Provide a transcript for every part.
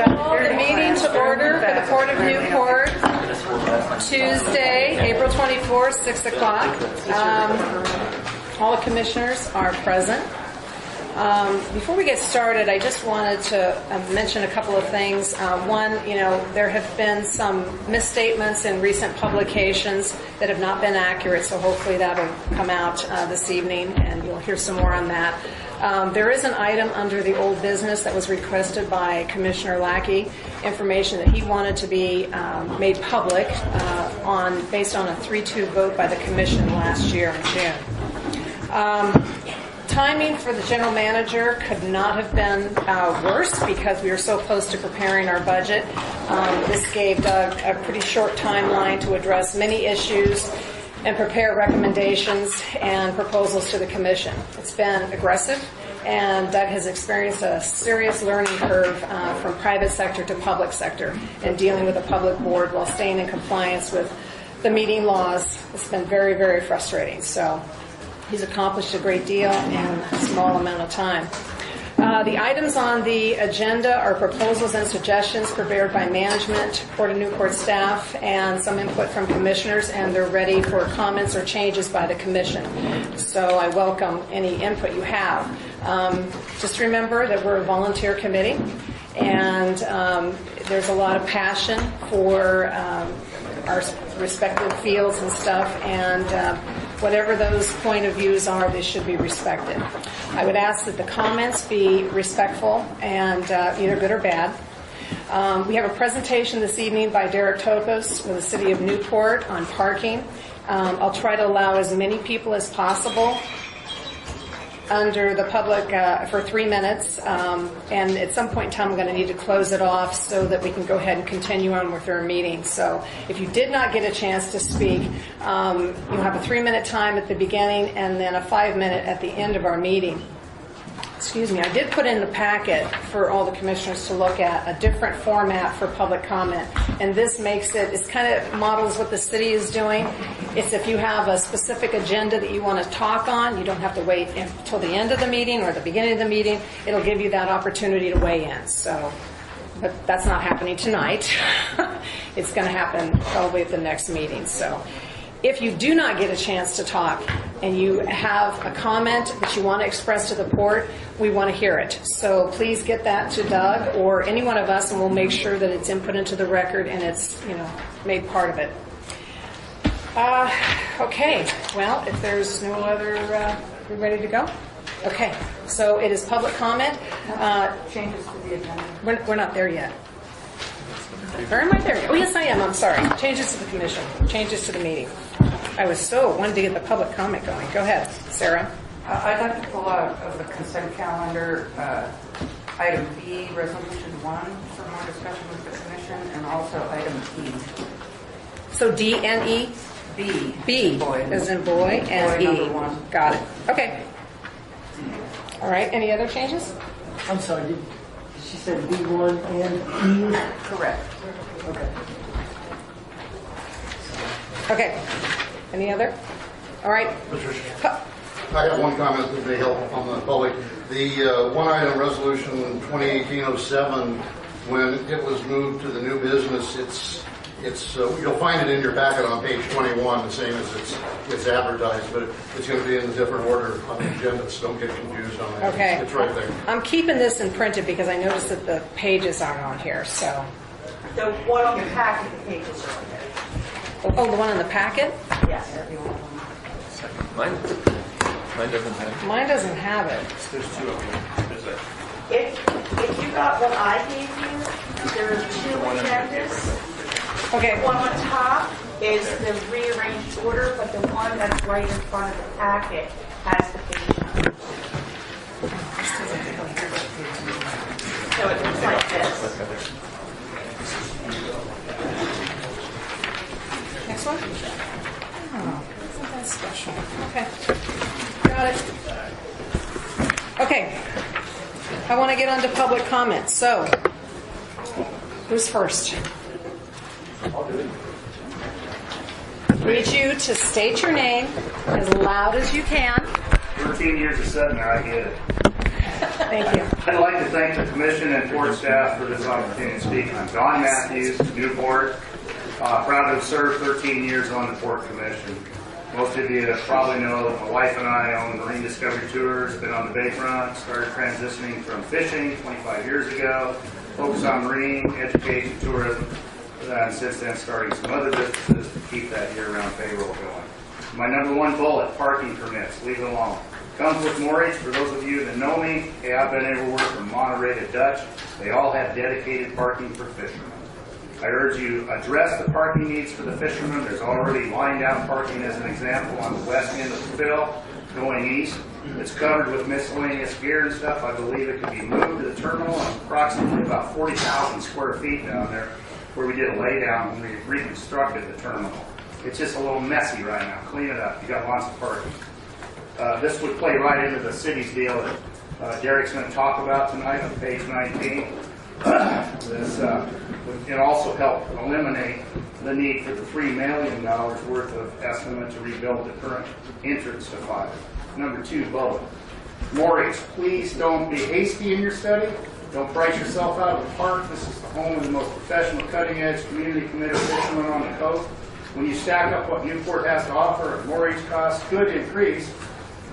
Call the meeting to order for the Port of Newport, Tuesday, April 24th, 6 o'clock. All the commissioners are present. Before we get started, I just wanted to mention a couple of things. One, there have been some misstatements in recent publications that have not been accurate, so hopefully that'll come out this evening, and you'll hear some more on that. There is an item under the old business that was requested by Commissioner Lackey, information that he wanted to be made public based on a 3-2 vote by the Commission last year in June. Timing for the general manager could not have been worse because we were so close to preparing our budget. This gave Doug a pretty short timeline to address many issues and prepare recommendations and proposals to the Commission. It's been aggressive, and Doug has experienced a serious learning curve from private sector to public sector in dealing with a public board while staying in compliance with the meeting laws. It's been very, very frustrating. So he's accomplished a great deal in a small amount of time. The items on the agenda are proposals and suggestions prepared by management, Port of Newport staff, and some input from commissioners, and they're ready for comments or changes by the Commission. So I welcome any input you have. Just remember that we're a volunteer committee, and there's a lot of passion for our respective fields and stuff, and whatever those point of views are, they should be respected. I would ask that the comments be respectful and either good or bad. We have a presentation this evening by Derek Tokos with the City of Newport on parking. I'll try to allow as many people as possible under the public for 3 minutes, and at some point in time I'm going to need to close it off so that we can go ahead and continue on with our meeting. So if you did not get a chance to speak, you'll have a 3-minute time at the beginning and then a 5-minute at the end of our meeting. Excuse me, I did put in the packet for all the commissioners to look at a different format for public comment, and this makes it kind of models what the city is doing. It's if you have a specific agenda that you want to talk on, you don't have to wait until the end of the meeting or the beginning of the meeting. It'll give you that opportunity to weigh in. So, but that's not happening tonight. It's going to happen probably at the next meeting. So if you do not get a chance to talk and you have a comment that you want to express to the port, we want to hear it. So please get that to Doug or any one of us, and we'll make sure that it's input into the record and it's made part of it. Okay. Well, if there's no other, we're ready to go. Okay. So it is public comment. Changes to the agenda. We're not there yet. Or am I there yet? Oh, yes, I am. I'm sorry. Changes to the Commission. Changes to the meeting. I was wanted to get the public comment going. Go ahead, Sarah. I'd like to pull out of the consent calendar item B, resolution 1, for more discussion with the Commission, and also item E. So D and E? B. B, as in boy, and boy E. number 1. Got it. Okay. All right. Any other changes? I'm sorry, she said B1 and E? Correct. Okay. Okay. Any other? All right. Patricia, I have one comment that may help on the public. The one item, resolution 2018-07, when it was moved to the new business, it's you'll find it in your packet on page 21, the same as it's advertised, but it's going to be in a different order on the agenda, so don't get confused on that. Okay. It's right there. I'm keeping this in printed because I noticed that the pages aren't on here. So. The one on the packet, the pages are on there. Oh, the one in the packet? Yes. Mine doesn't have. Mine doesn't have it. There's 2 of them. There's a If you got what I gave you, there are 2 agendas. Okay. One on top is the rearranged order, but the one that's right in front of the packet has the page number. So it looks like this. Next one? Oh, isn't that special? Okay. Got it. Okay. I want to get on to public comment. So, who's first? I need you to state your name as loud as you can. 13 years of setting there, I get it. Thank you. I'd like to thank the commission and port staff for this opportunity to speak. I'm Don Matthews, Newport. Proud to have served 13 years on the Port Commission. Most of you probably know that my wife and I own Marine Discovery Tours, been on the Bayfront, started transitioning from fishing 25 years ago, focused on marine, education, tourism, and since then starting some other businesses to keep that year-round payroll going. My number one bullet, parking permits, leave it alone. Comes with mortgage. For those of you that know me, hey, I've been everywhere from Monterey to Dutch. They all have dedicated parking for fishermen. I urge you address the parking needs for the fishermen. There's already lined out parking as an example on the west end of the fill going east. It's covered with miscellaneous gear and stuff. I believe it could be moved to the terminal on approximately about 40,000 square feet down there where we did a laydown when we reconstructed the terminal. It's just a little messy right now. Clean it up. You got lots of parking. This would play right into the city's deal that Derek's going to talk about tonight on page 19. It also helped eliminate the need for the $3 million worth of estimate to rebuild the current entrance to 5. Number 2, bullet. Mortgage, please don't be hasty in your study. Don't price yourself out of the park. This is the home of the most professional, cutting-edge, community-committed fishermen on the coast. When you stack up what Newport has to offer, mortgage costs could increase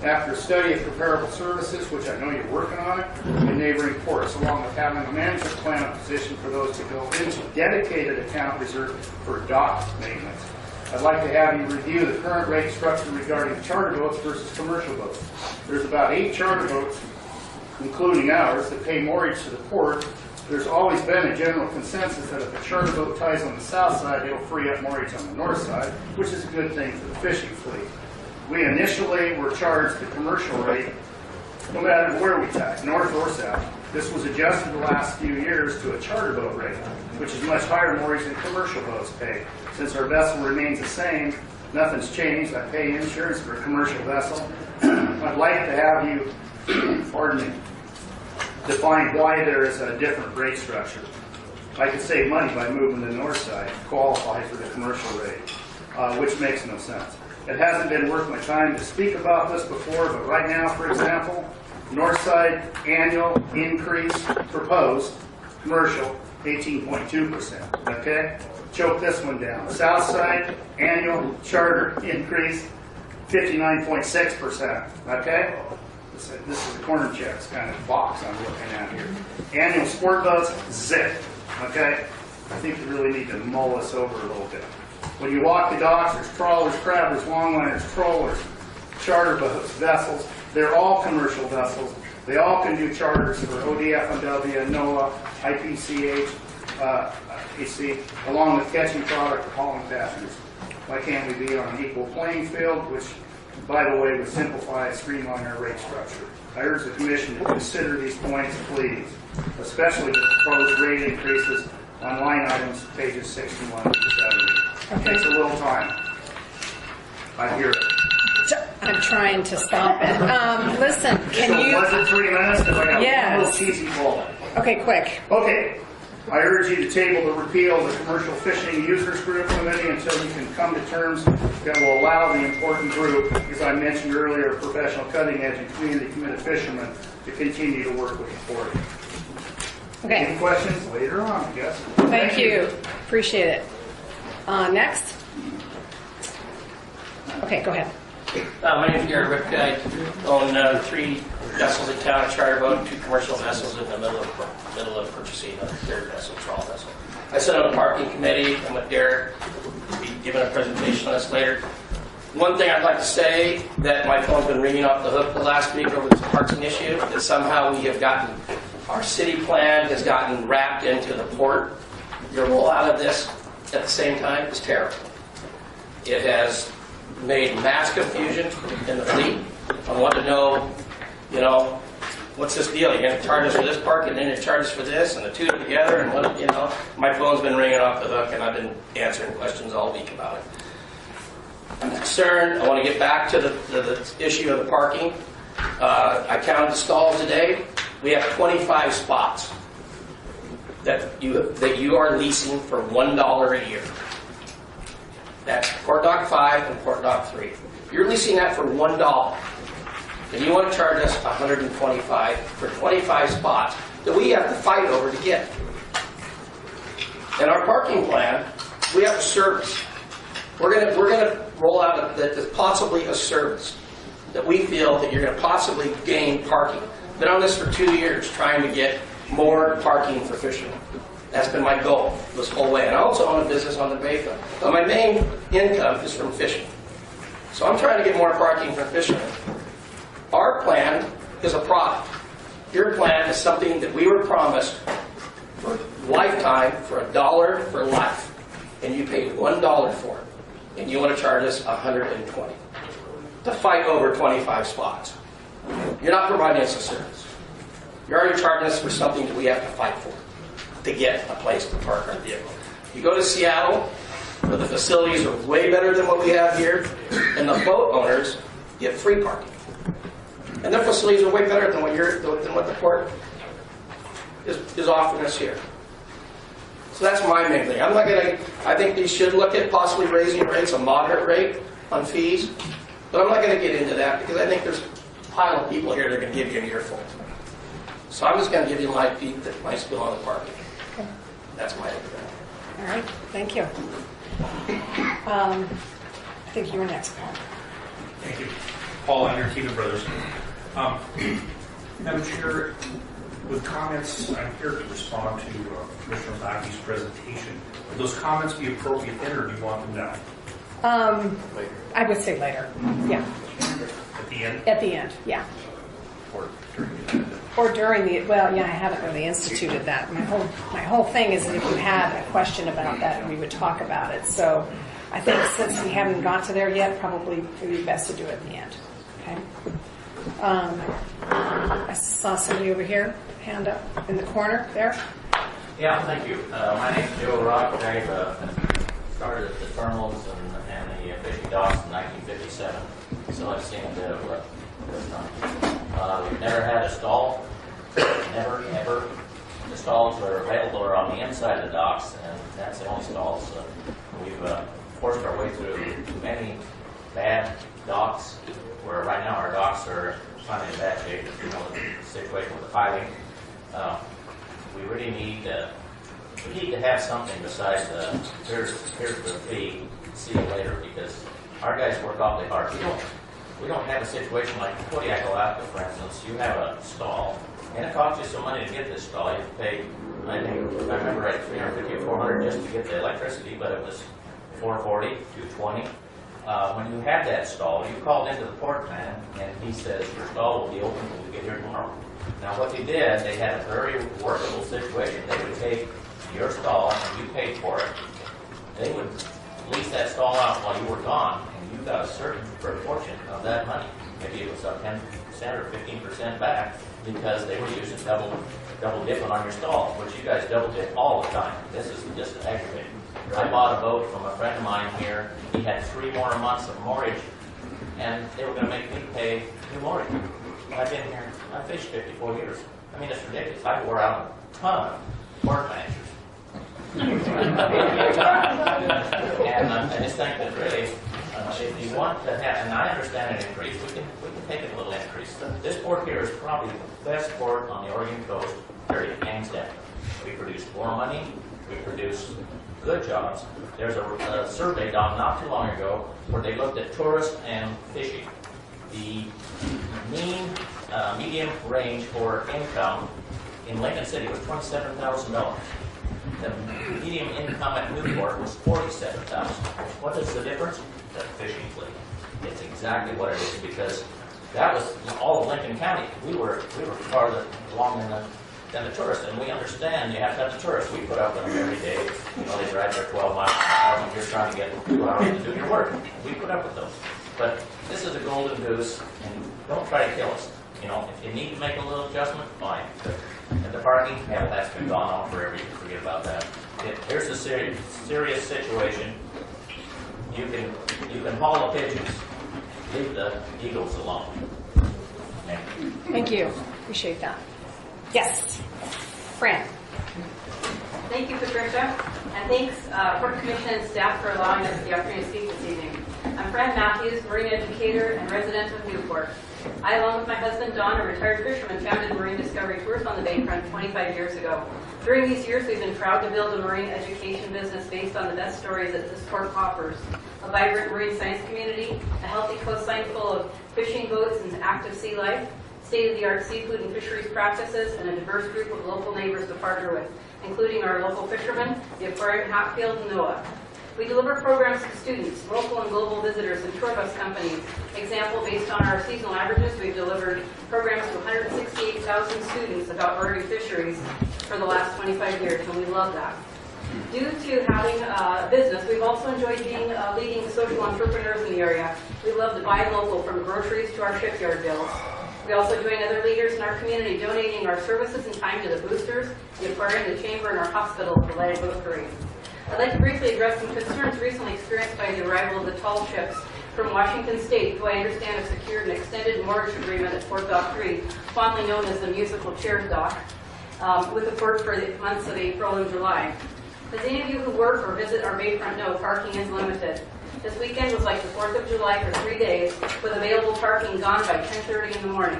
after a study of comparable services, which I know you're working on it, in neighboring ports, along with having a management plan position for those to go into dedicated account reserved for dock maintenance. I'd like to have you review the current rate structure regarding charter boats versus commercial boats. There's about 8 charter boats, including ours, that pay mortgage to the port. There's always been a general consensus that if a charter boat ties on the south side, it'll free up mortgage on the north side, which is a good thing for the fishing fleet. We initially were charged the commercial rate no matter where we tied, north or south. This was adjusted the last few years to a charter boat rate, which is much higher mortgage than commercial boats pay. Since our vessel remains the same, nothing's changed. I pay insurance for a commercial vessel. I'd like to have you, pardon me, define why there is a different rate structure. I could save money by moving the north side, qualify for the commercial rate, which makes no sense. It hasn't been worth my time to speak about this before, but right now, for example, north side annual increase proposed, commercial, 18.2%, okay? Choke this one down. South side annual charter increase, 59.6%, okay? This is the corner checks kind of box I'm looking at here. Annual sport boats, zip, okay? I think you really need to mull this over a little bit. When you walk the docks, there's trawlers, crabbers, longliners, trollers, charter boats, vessels. They're all commercial vessels. They all can do charters for ODF&W, NOAA, IPCH, AC, along with catching product or hauling passengers. Why can't we be on an equal playing field, which, by the way, would simplify and streamline our rate structure? I urge the Commission to consider these points, please, especially the proposed rate increases on line items, pages 61 to 70. It takes a little time. I hear it. I'm trying to stop it. Listen, can you... Was it 3 minutes? Because I got Yes. a little cheesy bullet. Okay, quick. Okay. I urge you to table the repeal of the Commercial Fishing Users Group Committee until you can come to terms that will allow the important group, as I mentioned earlier, professional cutting-edge and community-committed fishermen to continue to work with the port. Any Okay, questions? Later on, I guess. thank you. Appreciate it. Next. Okay, go ahead. My name is Gary Ripke. I own 3 vessels in town, a charter boat, 2 commercial vessels in the middle of purchasing a 3rd vessel, trawl vessel. I sit on a parking committee. I'm with Derek. We'll be giving a presentation on this later. One thing I'd like to say that my phone's been ringing off the hook the last week over this parking issue is somehow we have gotten, our city plan has gotten wrapped into the port. Your rollout of this at the same time is terrible. It has made mass confusion in the fleet. I want to know, what's this deal? You're going to charge us for this park and then you charge us for this and the two together and what, my phone's been ringing off the hook and I've been answering questions all week about it. I'm concerned. I want to get back to the issue of the parking. I counted the stalls today. We have 25 spots that you are leasing for $1 a year. That's Port Dock 5 and Port Dock 3. You're leasing that for $1. and you want to charge us $125 for 25 spots that we have to fight over to get. In our parking plan, we have a service. We're gonna roll out possibly a service that we feel that you're going to possibly gain parking. Been on this for 2 years, trying to get more parking for fishermen. That's been my goal this whole way. And I also own a business on the Bayfront. But my main income is from fishing. So I'm trying to get more parking for fishermen. Our plan is a product. Your plan is something that we were promised for lifetime for $1 for life. And you paid $1 for it. And you want to charge us $120 to fight over 25 spots. You're not providing us a service. You're already charging us for something that we have to fight for to get a place to park our vehicle. You go to Seattle, where the facilities are way better than what we have here, and the boat owners get free parking. And their facilities are way better than what the port is offering us here. So that's my main thing. I think they should look at possibly raising rates, a moderate rate on fees, but I'm not going to get into that because I think there's a pile of people here that are going to give you an earful. So I'm just going to give you my spiel on the parking. Okay. That's my opinion. All right, thank you. I think you were next, Paul. Thank you. Paul Under, Teva Brothers. Madam Chair, with comments, I'm here to respond to Commissioner Mackey's presentation. Would those comments be appropriate then, or do you want them now? I would say later. Yeah. At the end? At the end, yeah. Or during the end? Or during the, well, yeah, I haven't really instituted that. My whole thing is that if you had a question about that, we would talk about it. So I think since we haven't got to there yet, probably it would be best to do it at the end. Okay. I saw somebody over here, hand up in the corner there. Yeah, thank you. My name's Joe Rock. I started at the terminals and the fishing docks in 1957, so I've seen a bit of what goes on. We've never had a stall, never, ever. The stalls are available are on the inside of the docks, and that's the only stalls. We've forced our way through many bad docks, where right now our docks are kind of in bad shape. You know, the situation with the piling. We really need to have something besides here's the fee, see you later, because our guys work awfully hard. We don't have a situation like Kodiak, Alaska, for instance. You have a stall, and it costs you some money to get this stall. You have to pay, I remember right, $350 or $400 just to get the electricity, but it was $440, $220. When you had that stall, you called into the port man, and he says your stall will be open when we get here tomorrow. Now what they did, they had a very workable situation. They would take your stall, and you paid for it. They would lease that stall out while you were gone, and you got a certain proportion of that money. Maybe it was up 10% or 15% back, because they were using double dipping on your stall, which you guys double dip all the time. This is just aggravating. I bought a boat from a friend of mine here. He had 3 more months of mortgage, and they were going to make me pay new mortgage. I've been here, I've fished 54 years. I mean, it's ridiculous. I wore out a ton of port managers. And I just think that really, if you want to have, and I understand an increase, we can take a little increase. This port here is probably the best port on the Oregon coast, period, hands down. We produce more money, we produce good jobs. There's a survey done not too long ago where they looked at tourists and fishing. The mean medium range for income in Lincoln City was $27,000. The medium income at Newport was $47,000. What is the difference? The fishing fleet. It's exactly what it is, because that was all of Lincoln County. We were farther along than the tourists, and we understand you have to have the tourists. We put up with them every day. You know, they drive their 12 miles an hour when you're trying to get 2 hours to do your work. We put up with those. But this is a golden goose, and don't try to kill us. You know, if you need to make a little adjustment, fine. And the parking, yeah, that's been gone on forever. You can forget about that. Here's a serious situation. You can haul the pigeons. Leave the eagles alone. Thank you. Thank you. Appreciate that. Yes. Fran. Thank you, Patricia, and thanks Port Commission and staff for allowing us the opportunity to speak this evening. I'm Fran Matthews, marine educator and resident of Newport. I, along with my husband Don, a retired fisherman, founded Marine Discovery Tours on the Bayfront 25 years ago. During these years, we've been proud to build a marine education business based on the best stories that this port offers. A vibrant marine science community, a healthy coastline full of fishing boats and active sea life, state-of-the-art seafood and fisheries practices, and a diverse group of local neighbors to partner with, including our local fishermen, the Aquarium Hatfield, and NOAA. We deliver programs to students, local and global visitors, and tour bus companies. Example, based on our seasonal averages, we've delivered programs to 168,000 students about marine fisheries for the last 25 years, and we love that. Due to having a business, we've also enjoyed being leading social entrepreneurs in the area. We love to buy local, from groceries to our shipyard bills. We also join other leaders in our community, donating our services and time to the boosters, the aquarium, the chamber, and our hospital for light boat parade. I'd like to briefly address some concerns recently experienced by the arrival of the tall ships from Washington State, who I understand have secured an extended mortgage agreement at Port Dock 3, fondly known as the musical chairs dock, with the port for the months of April and July. As any of you who work or visit our bayfront know, parking is limited. This weekend was like the 4th of July for 3 days, with available parking gone by 10:30 in the morning.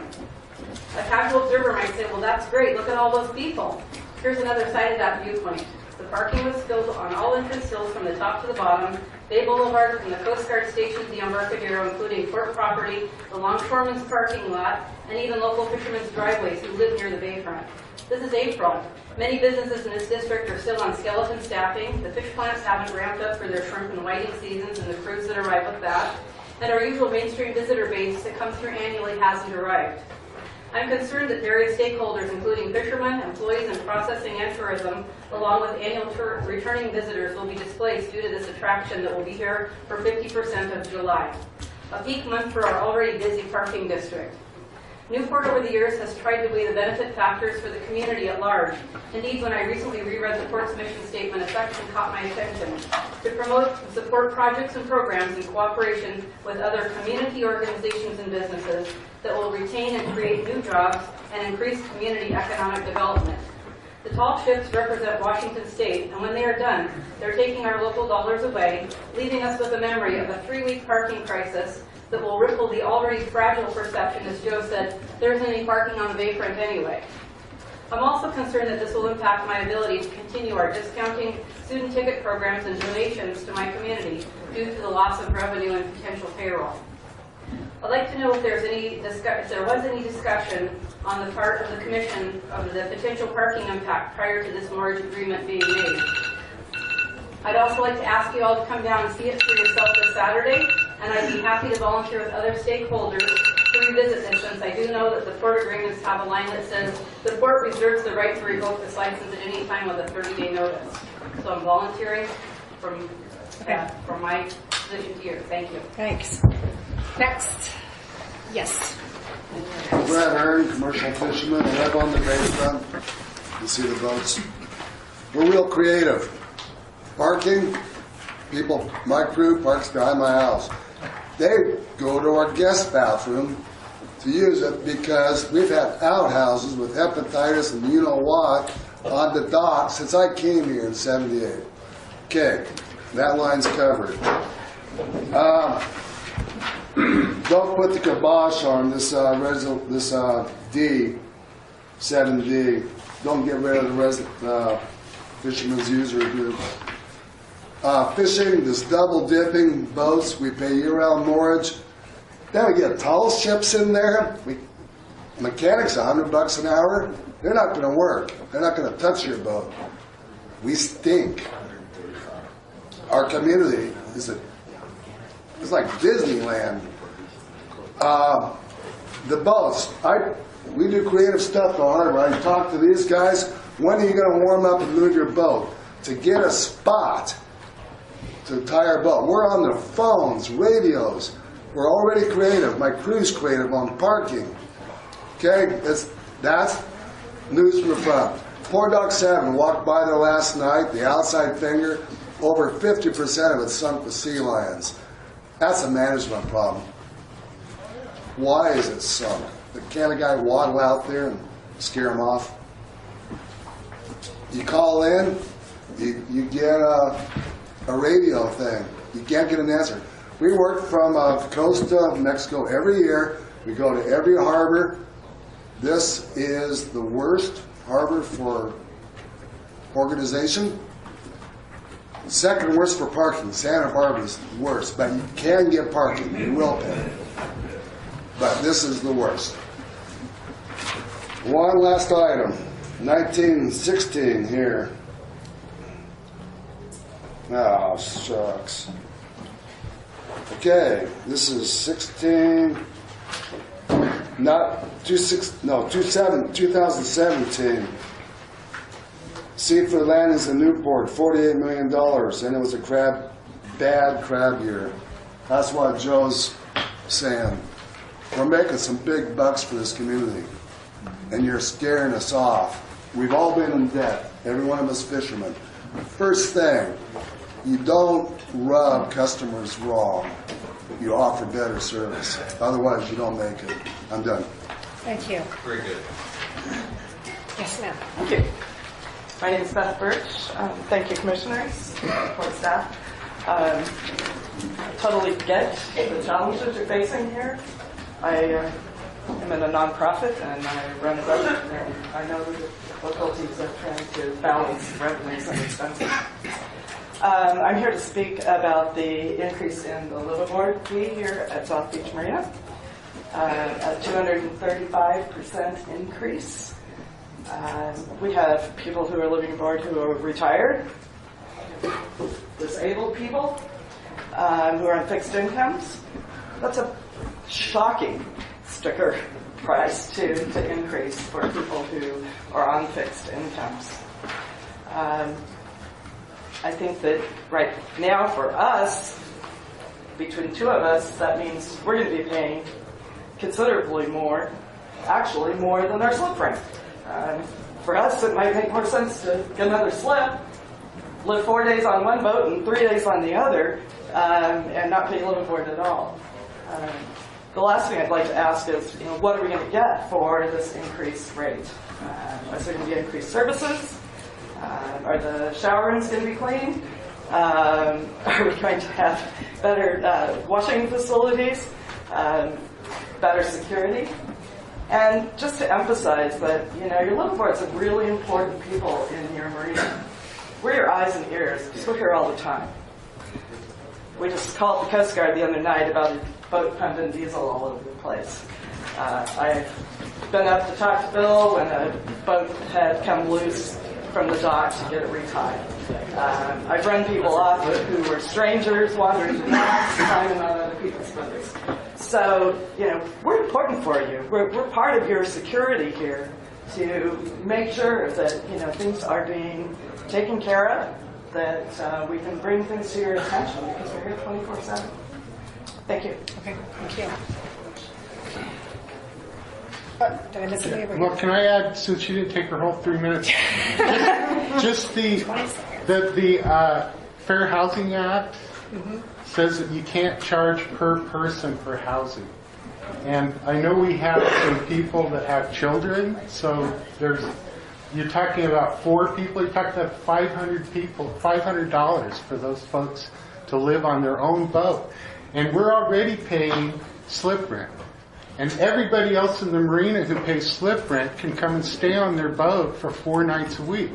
A casual observer might say, well, that's great, look at all those people. Here's another side of that viewpoint. The parking was filled on all entrance hills from the top to the bottom, Bay Boulevard from the Coast Guard station to the Embarcadero, including port property, the longshoremen's parking lot, and even local fishermen's driveways who live near the bayfront. This is April. Many businesses in this district are still on skeleton staffing. The fish plants haven't ramped up for their shrimp and whiting seasons and the crews that arrive with that. And our usual mainstream visitor base that comes through annually hasn't arrived. I'm concerned that various stakeholders, including fishermen, employees in processing and tourism, along with annual returning visitors, will be displaced due to this attraction that will be here for 50% of July, a peak month for our already busy parking district. Newport over the years has tried to weigh the benefit factors for the community at large. Indeed, when I recently reread the port's mission statement, a section caught my attention. To promote and support projects and programs in cooperation with other community organizations and businesses that will retain and create new jobs and increase community economic development. The tall ships represent Washington State, and when they are done, they're taking our local dollars away, leaving us with a memory of a 3-week parking crisis that will ripple the already fragile perception, as Joe said, there isn't any parking on the bayfront anyway. I'm also concerned that this will impact my ability to continue our discounting, student ticket programs, and donations to my community due to the loss of revenue and potential payroll. I'd like to know if there was any discussion on the part of the Commission of the potential parking impact prior to this mortgage agreement being made. I'd also like to ask you all to come down and see it for yourself this Saturday, and I'd be happy to volunteer with other stakeholders to revisit this, since I do know that the port agreements have a line that says the port reserves the right to revoke this license at any time with a 30-day notice. So I'm volunteering from my position here. Thank you. Thanks. Next. Yes. Brad Aaron, commercial fisherman. I live on the bayfront. You see the boats. We're real creative. Parking, people, my crew parks behind my house. They go to our guest bathroom to use it because we've had outhouses with hepatitis and you know what on the dock since I came here in '78. Okay, that line's covered. Don't put the kibosh on this D, 7D. Don't get rid of the fisherman's user group. Fishing, this double dipping boats, we pay year-round mortgage. Then we get tall ships in there. Mechanics, $100 an hour. They're not going to work. They're not going to touch your boat. We stink. Our community is it's like Disneyland. The boats, we do creative stuff on it. When I talk to these guys, when are you going to warm up and move your boat? To get a spot to tie our boat. We're on the phones, radios. We're already creative. My crew's creative on parking. Okay, that's news from the front. Port Dock 7, walked by there last night, the outside finger, over 50% of it sunk with sea lions. That's a management problem. Why is it sunk? Can't a guy waddle out there and scare them off? You call in, you get a radio thing. You can't get an answer. We work from the coast of Mexico every year We go to every harbor. This is the worst harbor for organization. Second worst for parking. Santa Barbara is worst, but you can get parking. You will pay. But this is the worst. One last item. 1916 here. Oh, shucks. Okay, this is 16, not 2017. Seafood landings in Newport, $48 million, and it was a bad crab year. That's what Joe's saying. We're making some big bucks for this community, and you're scaring us off. We've all been in debt, every one of us fishermen. First thing, you don't rub customers wrong. You offer better service. Otherwise, you don't make it. I'm done. Thank you. Very good. Yes, ma'am. Thank you. My name is Beth Birch. Thank you, commissioners, support staff. I totally get the challenges you're facing here. I am in a nonprofit and I run a budget, and I know the difficulties of trying to balance revenues and expenses. I'm here to speak about the increase in the liveaboard fee here at South Beach Marina, a 235% increase. We have people who are living aboard who are retired, disabled people who are on fixed incomes. That's a shocking sticker price to increase for people who are on fixed incomes. I think that right now for us, between two of us, that means we're going to be paying considerably more, actually more than our slip rent. For us, it might make more sense to get another slip, live 4 days on one boat and 3 days on the other, and not pay liveaboard at all. The last thing I'd like to ask is, what are we going to get for this increased rate? Is there going to be increased services? Are the shower rooms going to be clean? Are we going to have better washing facilities? Better security? And just to emphasize that, your liveaboards are really important people in your marina. We're your eyes and ears, because we're here all the time. We just called the Coast Guard the other night about a boat pumping diesel all over the place. I've been up to talk to Bill when a boat had come loose from the dock to get it retied. I've run people off who were strangers wandering the docks, climbing on other people's boats. So, we're important for you. We're part of your security here to make sure that, things are being taken care of, that we can bring things to your attention because we're here 24/7. Thank you. Okay, thank you. Did I miss any? Well, can I add, since she didn't take her whole 3 minutes, just the Fair Housing Act says that you can't charge per person for housing. And I know we have some people that have children, so you're talking about 4 people, you're talking about 500 people, $500 for those folks to live on their own boat. And we're already paying slip rent. And everybody else in the marina who pays slip rent can come and stay on their boat for 4 nights a week.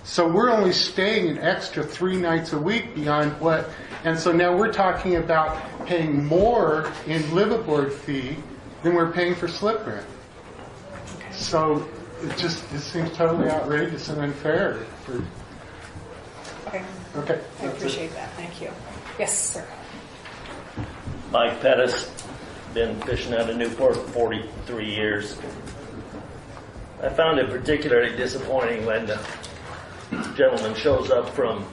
So we're only staying an extra 3 nights a week beyond what, and so now we're talking about paying more in liveaboard fee than we're paying for slip rent. So it seems totally outrageous and unfair. Okay. I appreciate that. Thank you. Yes, sir. Mike Pettis, been fishing out of Newport for 43 years. I found it particularly disappointing when the gentleman shows up from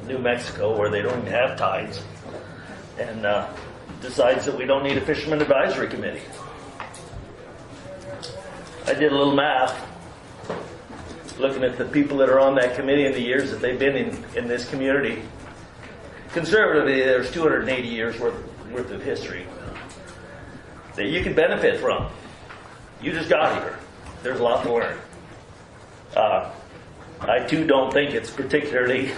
New Mexico, where they don't even have tides, and decides that we don't need a fisherman advisory committee. I did a little math, looking at the people that are on that committee and the years that they've been in this community. Conservatively, there's 280 years worth of history that you can benefit from. You just got here. There's a lot to learn. I too don't think it's particularly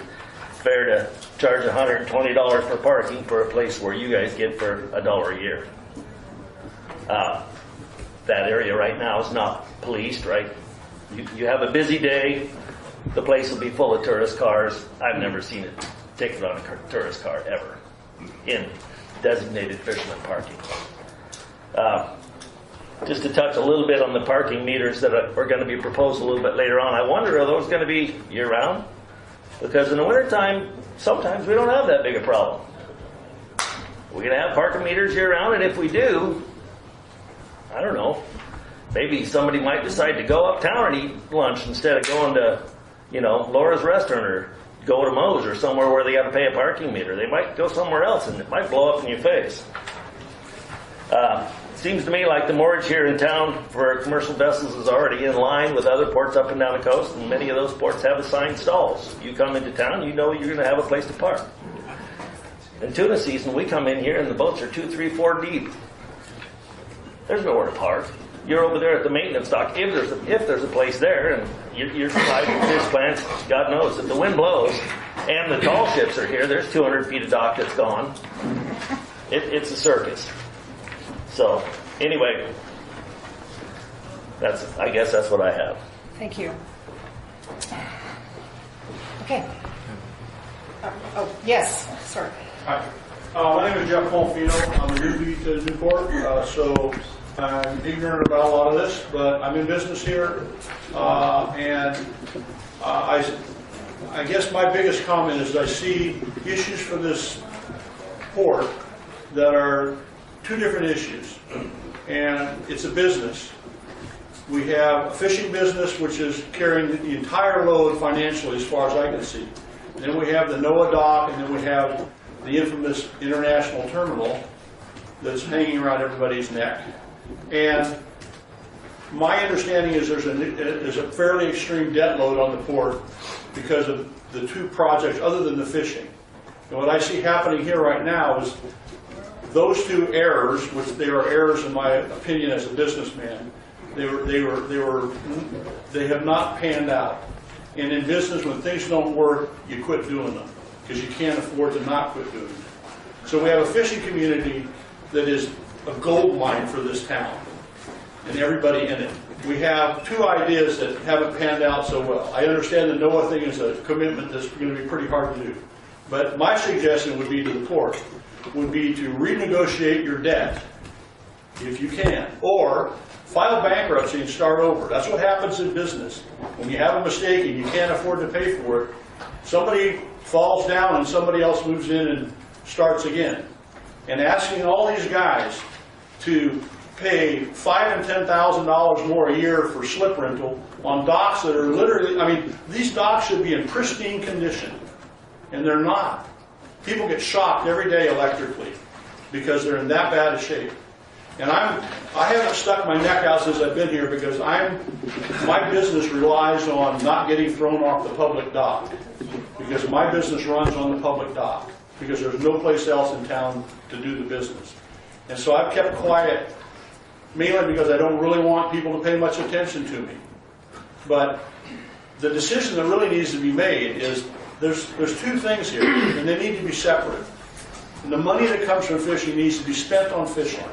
fair to charge $120 for parking for a place where you guys get for $1 a year. That area right now is not policed, right? You have a busy day, the place will be full of tourist cars. I've never seen a ticket on a tourist car ever in designated fisherman parking. Just to touch a little bit on the parking meters that are going to be proposed a little bit later on, I wonder, are those going to be year-round? Because in the wintertime, sometimes we don't have that big a problem. We're going to have parking meters year-round, and if we do, I don't know, maybe somebody might decide to go uptown and eat lunch instead of going to, Laura's restaurant or go to Moe's or somewhere where they got to pay a parking meter. They might go somewhere else and it might blow up in your face. Seems to me like the mortgage here in town for commercial vessels is already in line with other ports up and down the coast, and many of those ports have assigned stalls. You come into town, you know you're going to have a place to park. In tuna season, we come in here and the boats are 2, 3, 4 deep. There's nowhere to park. You're over there at the maintenance dock, if there's a place there, and you're driving fish plants, God knows, if the wind blows and the tall ships are here, there's 200 feet of dock that's gone. It's a circus. So, anyway, I guess that's what I have. Thank you. Okay. Yes, sir. Hi. My name is Jeff Confino. I'm a newbie to Newport, so I'm ignorant about a lot of this, but I'm in business here, and I guess my biggest comment is I see issues for this port that are two different issues, and it's a business. We have a fishing business, which is carrying the entire load financially as far as I can see. And then we have the NOAA dock, and then we have the infamous international terminal that's hanging around everybody's neck. And my understanding is there's a fairly extreme debt load on the port because of the two projects other than the fishing. And what I see happening here right now is those two errors, which they are errors in my opinion as a businessman, they have not panned out. And in business, when things don't work, you quit doing them because you can't afford to not quit doing them. So we have a fishing community that is a gold mine for this town and everybody in it. We have two ideas that haven't panned out so well. I understand the NOAA thing is a commitment that's going to be pretty hard to do. But my suggestion would be to the port, would be to renegotiate your debt, if you can, or file bankruptcy and start over. That's what happens in business. When you have a mistake and you can't afford to pay for it, somebody falls down and somebody else moves in and starts again. And asking all these guys to pay $5,000 and $10,000 more a year for slip rental on docks that are literally, I mean, these docks should be in pristine condition, and they're not. People get shocked every day electrically because they're in that bad a shape. And I haven't stuck my neck out since I've been here because my business relies on not getting thrown off the public dock, because my business runs on the public dock because there's no place else in town to do the business. And so I've kept quiet, mainly because I don't really want people to pay much attention to me. But the decision that really needs to be made is there's two things here, and they need to be separate. And the money that comes from fishing needs to be spent on fishing.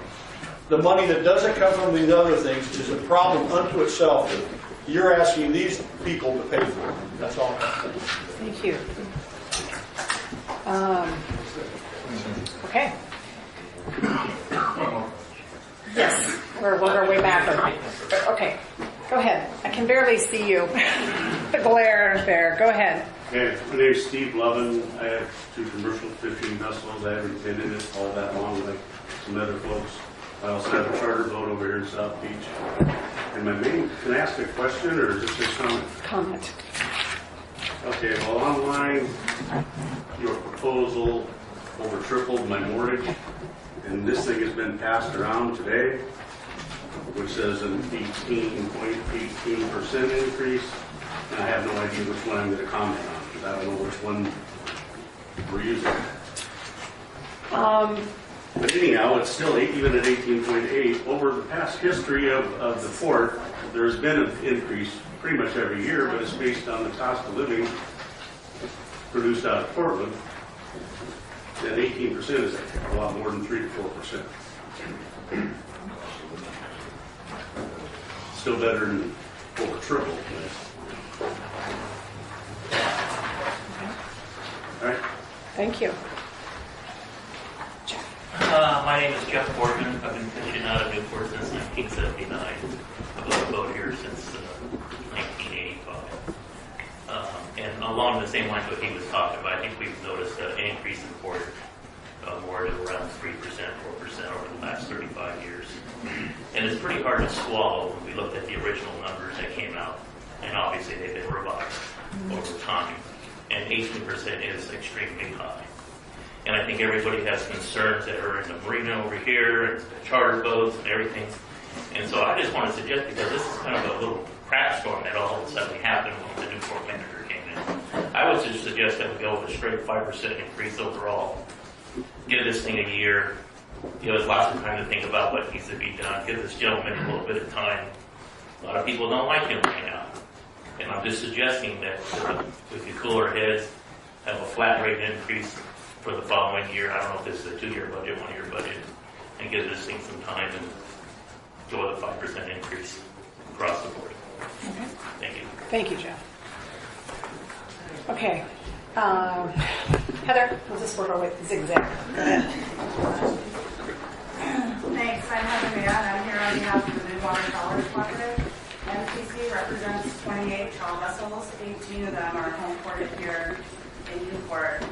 The money that doesn't come from these other things is a problem unto itself that you're asking these people to pay for. That's all. Thank you. Okay. Yes, we'll work our way back. Okay, go ahead. I can barely see you. The glare there. Go ahead. Okay, my name is Steve Lovin. I have 2 commercial fishing vessels. I haven't been in it all that long like some other folks. I also have a charter boat over here in South Beach. And can I ask a question or is this just a comment? Comment. Okay, well online, your proposal over tripled my mortgage, and this thing has been passed around today, which says an 18.18% increase, and I have no idea which one I'm going to comment on, because I don't know which one we're using. But anyhow, it's still, even at 18.8, over the past history of the port, there's been an increase pretty much every year, but it's based on the cost of living produced out of Portland. And 18% is a lot more than 3 to 4%. still better than over triple. All right. Thank you. My name is Jeff Boardman. I've been fishing out of Newport since 1979. I've owned a boat here since 1985. And along the same lines what he was talking about, I think we've noticed an increase in port more to around 3%, 4% over the last 35 years. And it's pretty hard to swallow when we looked at the original numbers that came out. And obviously they've been revised over time. And 18% is extremely high. And I think everybody has concerns that are in the marina over here, and the charter boats and everything. And so I just want to suggest, because this is kind of a little crap storm that all of a sudden happened when the Newport manager came in. I would just suggest that we go with a straight 5% increase overall. Give this thing a year. Give us lots of time to think about what needs to be done. Give this gentleman a little bit of time. A lot of people don't like him right now. And I'm just suggesting that we could cool our heads, have a flat rate increase for the following year. I don't know if this is a 2-year budget, 1-year budget, and give this thing some time and go with a 5% increase across the board. Okay. Thank you. Thank you, Jeff. Okay. Heather, we'll just work our way zigzag. Go ahead. Thanks. I'm Heather Mann. I'm here on behalf of the Midwater Trawlers Cooperative. MTC represents 28 trawl vessels. 18 of them are home ported here in Newport.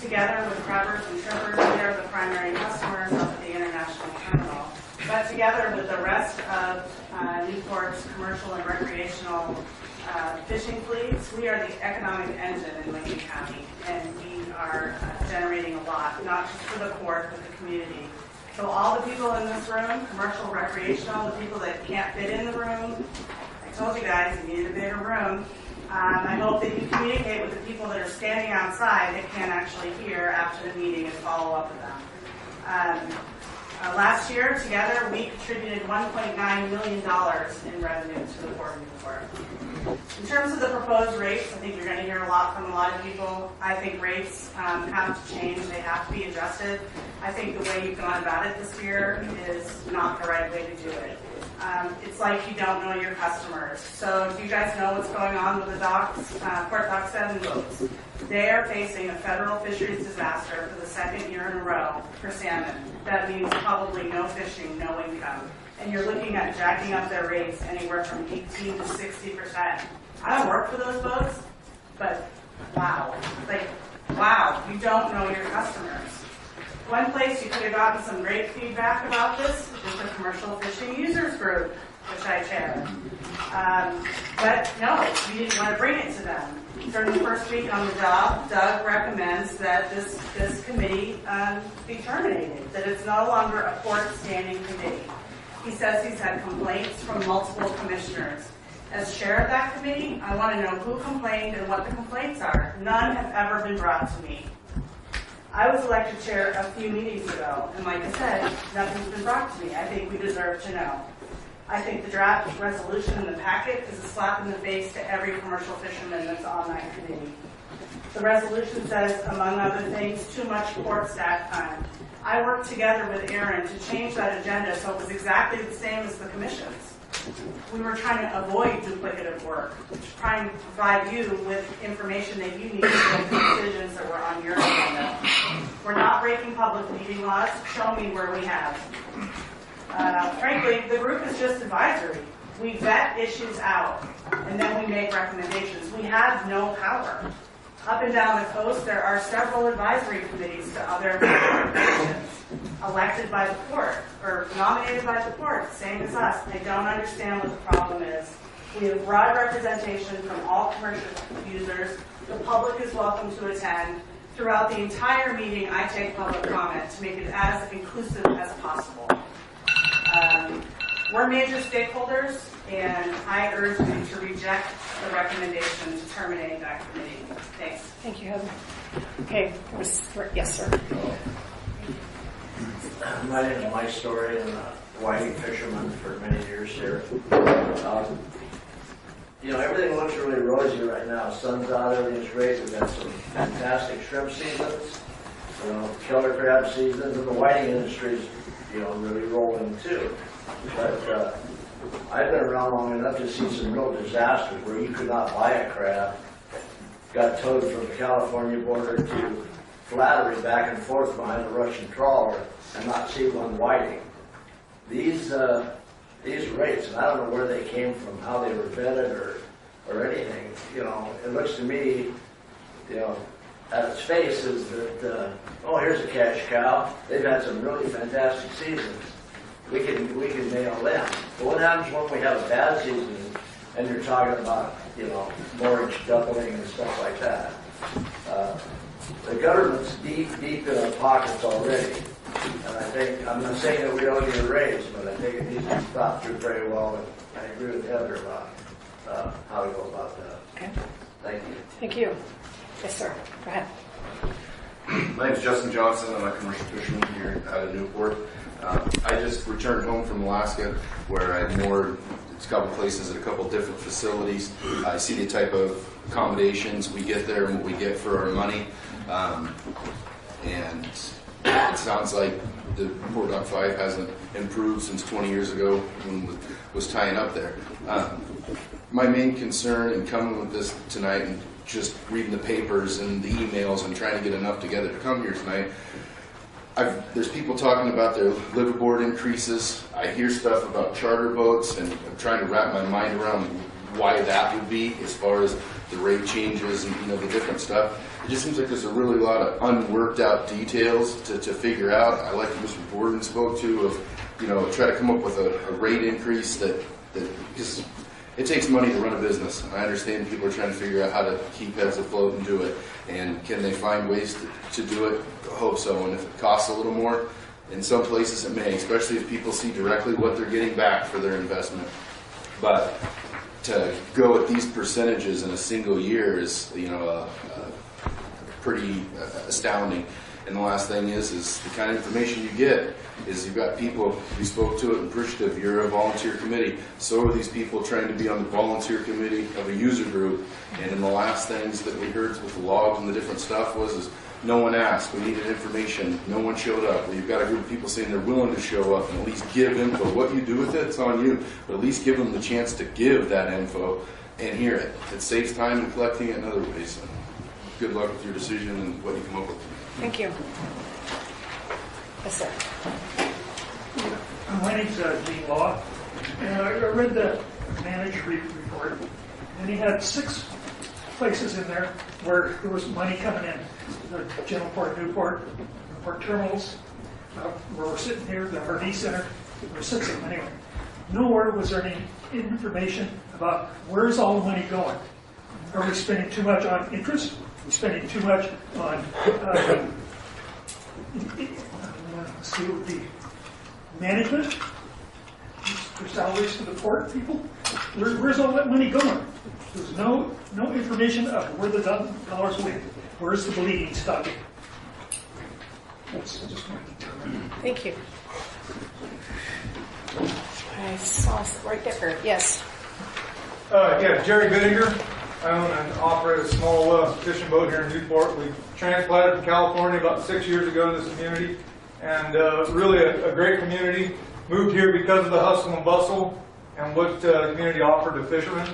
Together with crabbers and trippers, they're the primary customers of the international terminal. But together with the rest of Newport's commercial and recreational fishing fleets, we are the economic engine in Lincoln County, and we are generating a lot, not just for the port, but the community. So all the people in this room, commercial, recreational, the people that can't fit in the room, I told you guys, you need a bigger room. I hope that you communicate with the people that are standing outside that can't actually hear after the meeting and follow up with them. Last year, together, we contributed $1.9 million in revenue to the Port of Newport. In terms of the proposed rates, I think you're going to hear a lot from a lot of people. I think rates have to change. They have to be adjusted. I think the way you've gone about it this year is not the right way to do it. It's like you don't know your customers. So do you guys know what's going on with the docks, Port Dock 7 boats? They are facing a federal fisheries disaster for the 2nd year in a row for salmon. That means probably no fishing, no income. And you're looking at jacking up their rates anywhere from 18 to 60%. I don't work for those boats, but wow. Wow, you don't know your customers. One place you could have gotten some great feedback about this is the Commercial Fishing Users Group, which I chair. But no, you didn't want to bring it to them. During the first week on the job, Doug recommends that this committee be terminated, that it's no longer a port standing committee. He says he's had complaints from multiple commissioners. As chair of that committee, I want to know who complained and what the complaints are. None have ever been brought to me. I was elected chair a few meetings ago, and like I said, nothing's been brought to me. I think we deserve to know. I think the draft resolution in the packet is a slap in the face to every commercial fisherman that's on that committee. The resolution says, among other things, too much port staff time. I worked together with Aaron to change that agenda so it was exactly the same as the commission's. We were trying to avoid duplicative work, trying to provide you with information that you need to make the decisions that were on your agenda. We're not breaking public meeting laws. Show me where we have. Frankly, the group is just advisory. We vet issues out, and then we make recommendations. We have no power. Up and down the coast, there are several advisory committees to other organizations elected by the port, or nominated by the port, same as us. I don't understand what the problem is. We have broad representation from all commercial users. The public is welcome to attend. Throughout the entire meeting, I take public comment to make it as inclusive as possible. We're major stakeholders, and I urge you to reject the recommendation to terminate that committee. Thanks. Thank you, Heather. Okay, yes, sir. My name is Mike Story. I'm a whiting fisherman for many years here. Everything looks really rosy right now. Sun's out, everything's great. We've got some fantastic shrimp seasons, killer crab seasons, and the whiting industry's, really rolling too. But I've been around long enough to see some real disasters where you could not buy a crab. Got towed from the California border to Flattery back and forth behind a Russian trawler and not see one whiting. These rates, and I don't know where they came from, how they were vetted or anything. You know, it looks to me, you know, at its face is that, oh, here's a cash cow. They've had some really fantastic seasons. We can nail them. But what happens when we have a bad season and you're talking about, you know, mortgage doubling and stuff like that? The government's deep in our pockets already. And I think, I'm not saying that we don't need a raise, but I think it needs to be thought through very well. And I agree with Heather about how to go about that. Okay. Thank you. Thank you. Yes, sir. Go ahead. My name is Justin Johnson. I'm a commercial fisherman here out of Newport. I just returned home from Alaska where I moored a couple places at a couple different facilities. I see the type of accommodations we get there and what we get for our money. And it sounds like the Port Dock 5 hasn't improved since 20 years ago when it was tying up there. My main concern in coming with this tonight and just reading the papers and the emails and trying to get enough together to come here tonight, there's people talking about their liveaboard increases. I hear stuff about charter boats, and I'm trying to wrap my mind around why that would be as far as the rate changes and, you know, the different stuff. It just seems like there's a really lot of unworked out details to figure out. I like what Mr. Borden spoke to of, you know, try to come up with a rate increase that because it takes money to run a business. I understand people are trying to figure out how to keep heads afloat and do it. And can they find ways to do it? I hope so. And if it costs a little more, in some places it may, especially if people see directly what they're getting back for their investment. But to go at these percentages in a single year is, you know, pretty astounding. And the last thing is the kind of information you get is you've got people, we spoke to it and appreciative, you're a volunteer committee. So are these people trying to be on the volunteer committee of a user group. And in the last things that we heard with the logs and the different stuff is no one asked, we needed information, no one showed up. Well, you've got a group of people saying they're willing to show up and at least give info. What you do with it, it's on you. But at least give them the chance to give that info and hear it. It saves time in collecting it in other ways. So good luck with your decision and what you come up with. Thank you. Yes, sir. My name's Gene Law, and I read the manager report, and he had 6 places in there where there was money coming in. The General Port Newport, the Port Terminals, where we're sitting here, the R&D Center, there were 6 of them anyway. Nowhere was there any information about where's all the money going. Are we spending too much on interest? Are we spending too much on let's see, it would be management, for salaries to the port people. Where's all that money going? There's no information of where the dollars went. Where's the bleeding stopping? That's just my determination. Thank you. I saw right there. Yes. Yeah, Jerry Bittinger. I own and operate a small fishing boat here in Newport. We transplanted from California about 6 years ago to this community, and really a great community. Moved here because of the hustle and bustle and what the community offered to fishermen.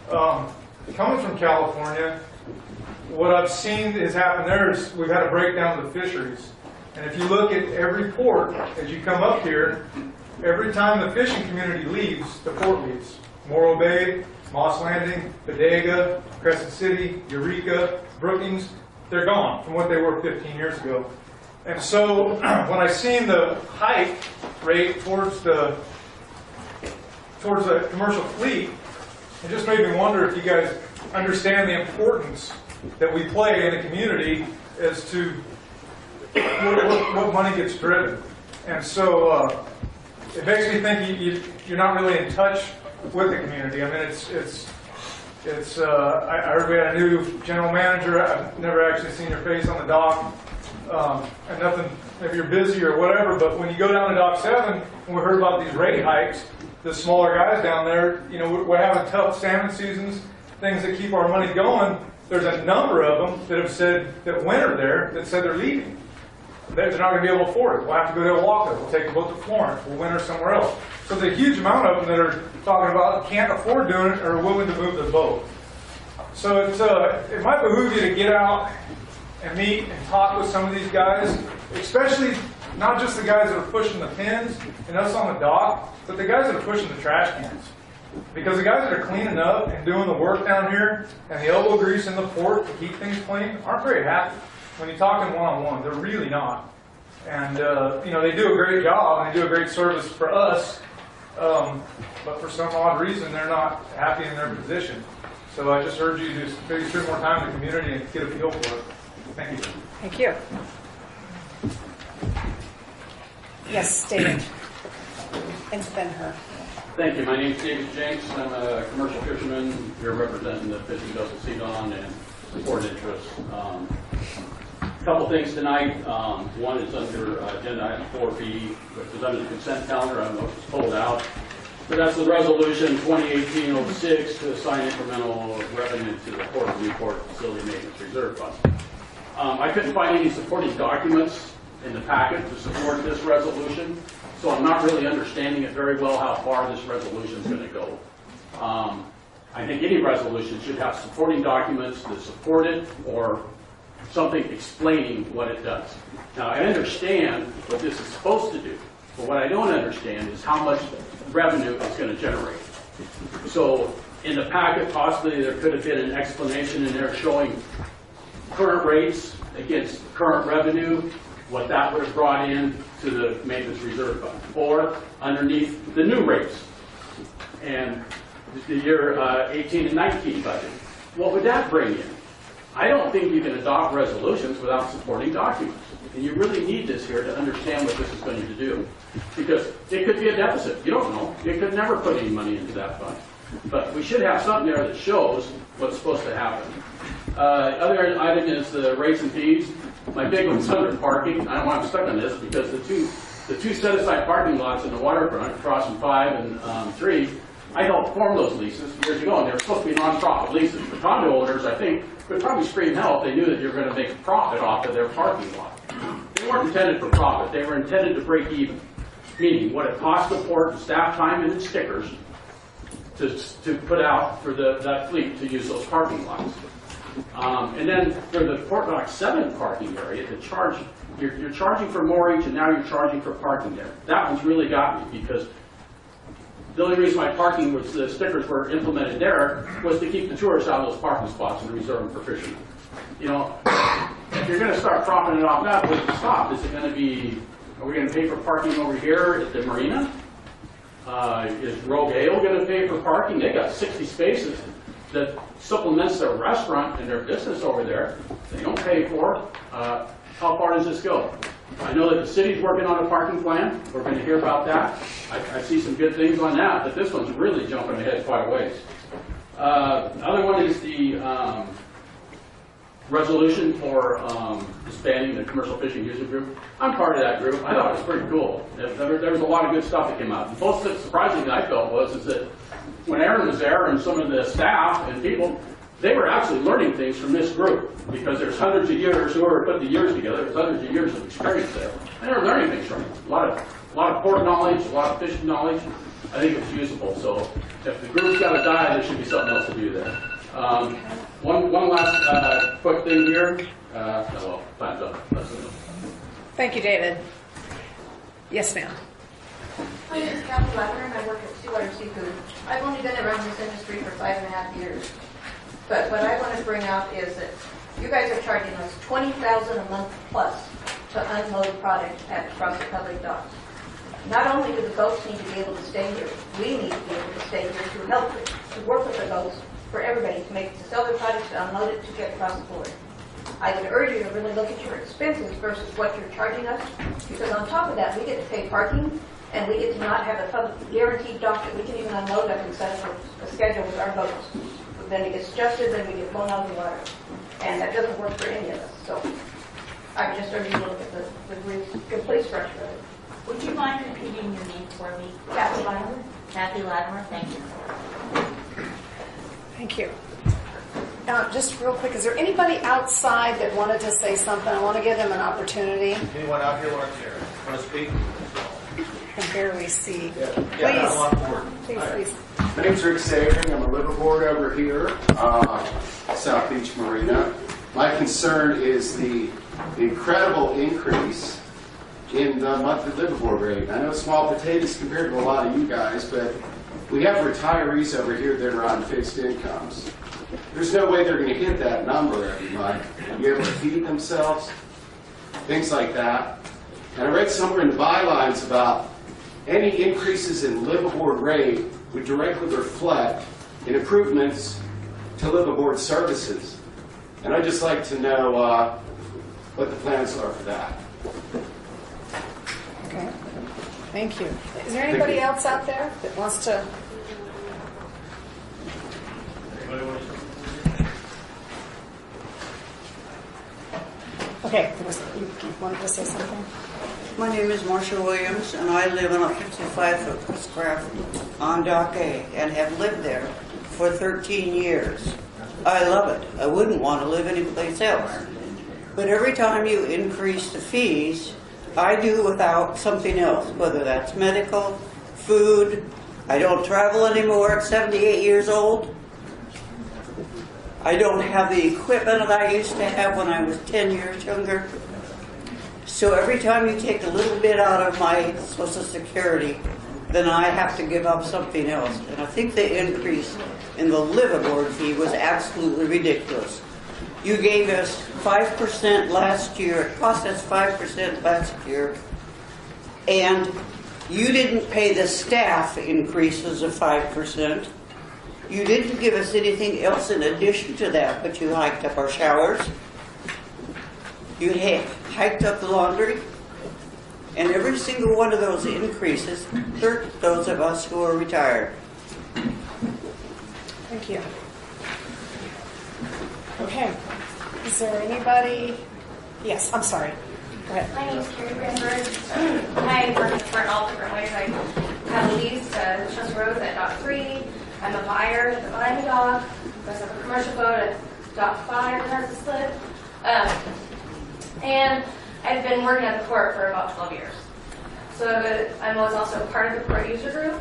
Coming from California, what I've seen has happened there is we've had a breakdown of the fisheries. And if you look at every port, as you come up here, every time the fishing community leaves, the port leaves. Morro Bay, Moss Landing, Bodega, Crescent City, Eureka, Brookings, they're gone from what they were 15 years ago. And so when I seen the hike rate towards the commercial fleet, it just made me wonder if you guys understand the importance that we play in the community as to what money gets driven. And so it makes me think you're not really in touch with the community. I mean, I heard we had a new general manager. I've never actually seen your face on the dock. And nothing, maybe you're busy or whatever, but when you go down to Dock 7, and we heard about these rate hikes, the smaller guys down there, you know, we're having tough salmon seasons, things that keep our money going. There's a number of them that have said, that went there, that said they're leaving. they're not going to be able to afford it. We'll have to go to Oaxaca. We'll take a boat to Florence. We'll winter somewhere else. So there's a huge amount of them that are talking about can't afford doing it or are willing to move the boat. So it might behoove you to get out and meet and talk with some of these guys, especially not just the guys that are pushing the pins and us on the dock, but the guys that are pushing the trash cans. Because the guys that are cleaning up and doing the work down here and the elbow grease in the port to keep things clean aren't very happy. When you talk in one-on-one, they're really not. And, they do a great job and they do a great service for us, but for some odd reason, they're not happy in their position. So I just urge you to maybe spend more time in the community and get a feel for it. Thank you. Thank you. Yes, David. And Ben-Hur. Thank you. My name is David Jenks. I'm a commercial fisherman here representing the fishing vessel CDON and support interests. A couple things tonight. One is under agenda item 4B, which is under the consent calendar. I don't know if it's pulled out. But that's the resolution 2018-06 to assign incremental revenue to the Port of Newport Facility Maintenance Reserve Fund. I couldn't find any supporting documents in the packet to support this resolution, so I'm not really understanding it very well how far this resolution is going to go. I think any resolution should have supporting documents that support it or something explaining what it does. Now, I understand what this is supposed to do, but what I don't understand is how much revenue it's going to generate. So in the packet, possibly there could have been an explanation in there showing current rates against current revenue, what that would have brought in to the maintenance reserve fund, or underneath the new rates and the year 18 and 19 budget. What would that bring in? I don't think you can adopt resolutions without supporting documents. And you really need this here to understand what this is going to do. Because it could be a deficit. You don't know. You could never put any money into that fund. But we should have something there that shows what's supposed to happen. Other item is the rates and fees. My big one's under parking. I don't want to stuck on this because the two set-aside parking lots in the waterfront, crossing 5 and 3, I helped form those leases years ago, and they were supposed to be non-profit leases. The condo owners, I think, would probably scream hell if they knew that you were going to make a profit off of their parking lot. They weren't intended for profit. They were intended to break even, meaning what it cost the port in staff time and in stickers to put out for that fleet to use those parking lots. And then for the Port Dock 7 parking area, you're charging for moorage and now you're charging for parking there. That one's really got me because the only reason my parking was the stickers were implemented there was to keep the tourists out of those parking spots and reserve them for fishermen. You know, if you're going to start profiting it off that, where's the stop? Is it going to be, are we going to pay for parking over here at the marina? Is Rogue Ale going to pay for parking? They got 60 spaces that supplements their restaurant and their business over there. They don't pay for. How far does this go? I know that the city's working on a parking plan. We're going to hear about that. I see some good things on that, but this one's really jumping ahead quite a ways. Other one is the resolution for disbanding the commercial fishing user group. I'm part of that group. I thought it was pretty cool. There was a lot of good stuff that came out. The most surprising thing I felt is that when Aaron was there and some of the staff and people, they were actually learning things from this group because there's hundreds of years who are put the years together. There's hundreds of years of experience there. And they were learning things from it. A lot of port knowledge, a lot of fishing knowledge. I think it was usable. So if the group's got to die, there should be something else to do there. One last quick thing here. Well, time's up. Thank you, David. Yes, ma'am. My name is Kathy Lavender and I work at Seawater Seafood. I've only been around this industry for 5.5 years. But what I want to bring out is that you guys are charging us $20,000 a month plus to unload product across the public docks. Not only do the boats need to be able to stay here, we need to be able to stay here to help it, to work with the boats for everybody, to sell their products, to unload it, to get across the board. I would urge you to really look at your expenses versus what you're charging us, because on top of that, we get to pay parking, and we get to not have a public guaranteed dock that we can even unload up and set up a schedule with our boats. Then it gets adjusted, then we get blown out of the water. And that doesn't work for any of us. So I would just urge you to look at the complete structure of it. Would you mind repeating your name for me? Kathy Latimer. Kathy Latimer, thank you. Thank you. just real quick, is there anybody outside that wanted to say something? I want to give them an opportunity. Anyone out here want to speak? I can barely see. Yeah, I'm on board. Please. My name's Rick Sabin. I'm a liveaboard over here, South Beach Marina. My concern is the incredible increase in the monthly liveaboard rate. I know small potatoes compared to a lot of you guys, but we have retirees over here that are on fixed incomes. There's no way they're going to hit that number every month and be able to feed themselves, things like that. And I read somewhere in the bylines about any increases in liveaboard rate would directly reflect in improvements to liveaboard services. And I'd just like to know what the plans are for that. Okay. Thank you. Is there anybody else out there that wants to? Okay. You wanted to say something? My name is Marcia Williams, and I live on a 55-foot Chriscraft on Dock A and have lived there for 13 years. I love it. I wouldn't want to live anyplace else. But every time you increase the fees, I do without something else, whether that's medical, food. I don't travel anymore at 78 years old. I don't have the equipment that I used to have when I was 10 years younger. So every time you take a little bit out of my Social Security, then I have to give up something else. And I think the increase in the liveaboard fee was absolutely ridiculous. You gave us 5% last year. It cost us 5% last year. And you didn't pay the staff increases of 5%. You didn't give us anything else in addition to that, but you hiked up our showers. You hiked up the laundry. And every single one of those increases hurt those of us who are retired. Thank you. Okay. Is there anybody? Yes, I'm sorry. Go ahead. My name is Carrie Granberg. I work for all different ways. I have a lease to Trust Road at Dock 3. I'm a buyer at the Miami Dock. I also have a commercial boat at Dock 5 that has a slip. And I've been working at the port for about 12 years. So I was also part of the port user group,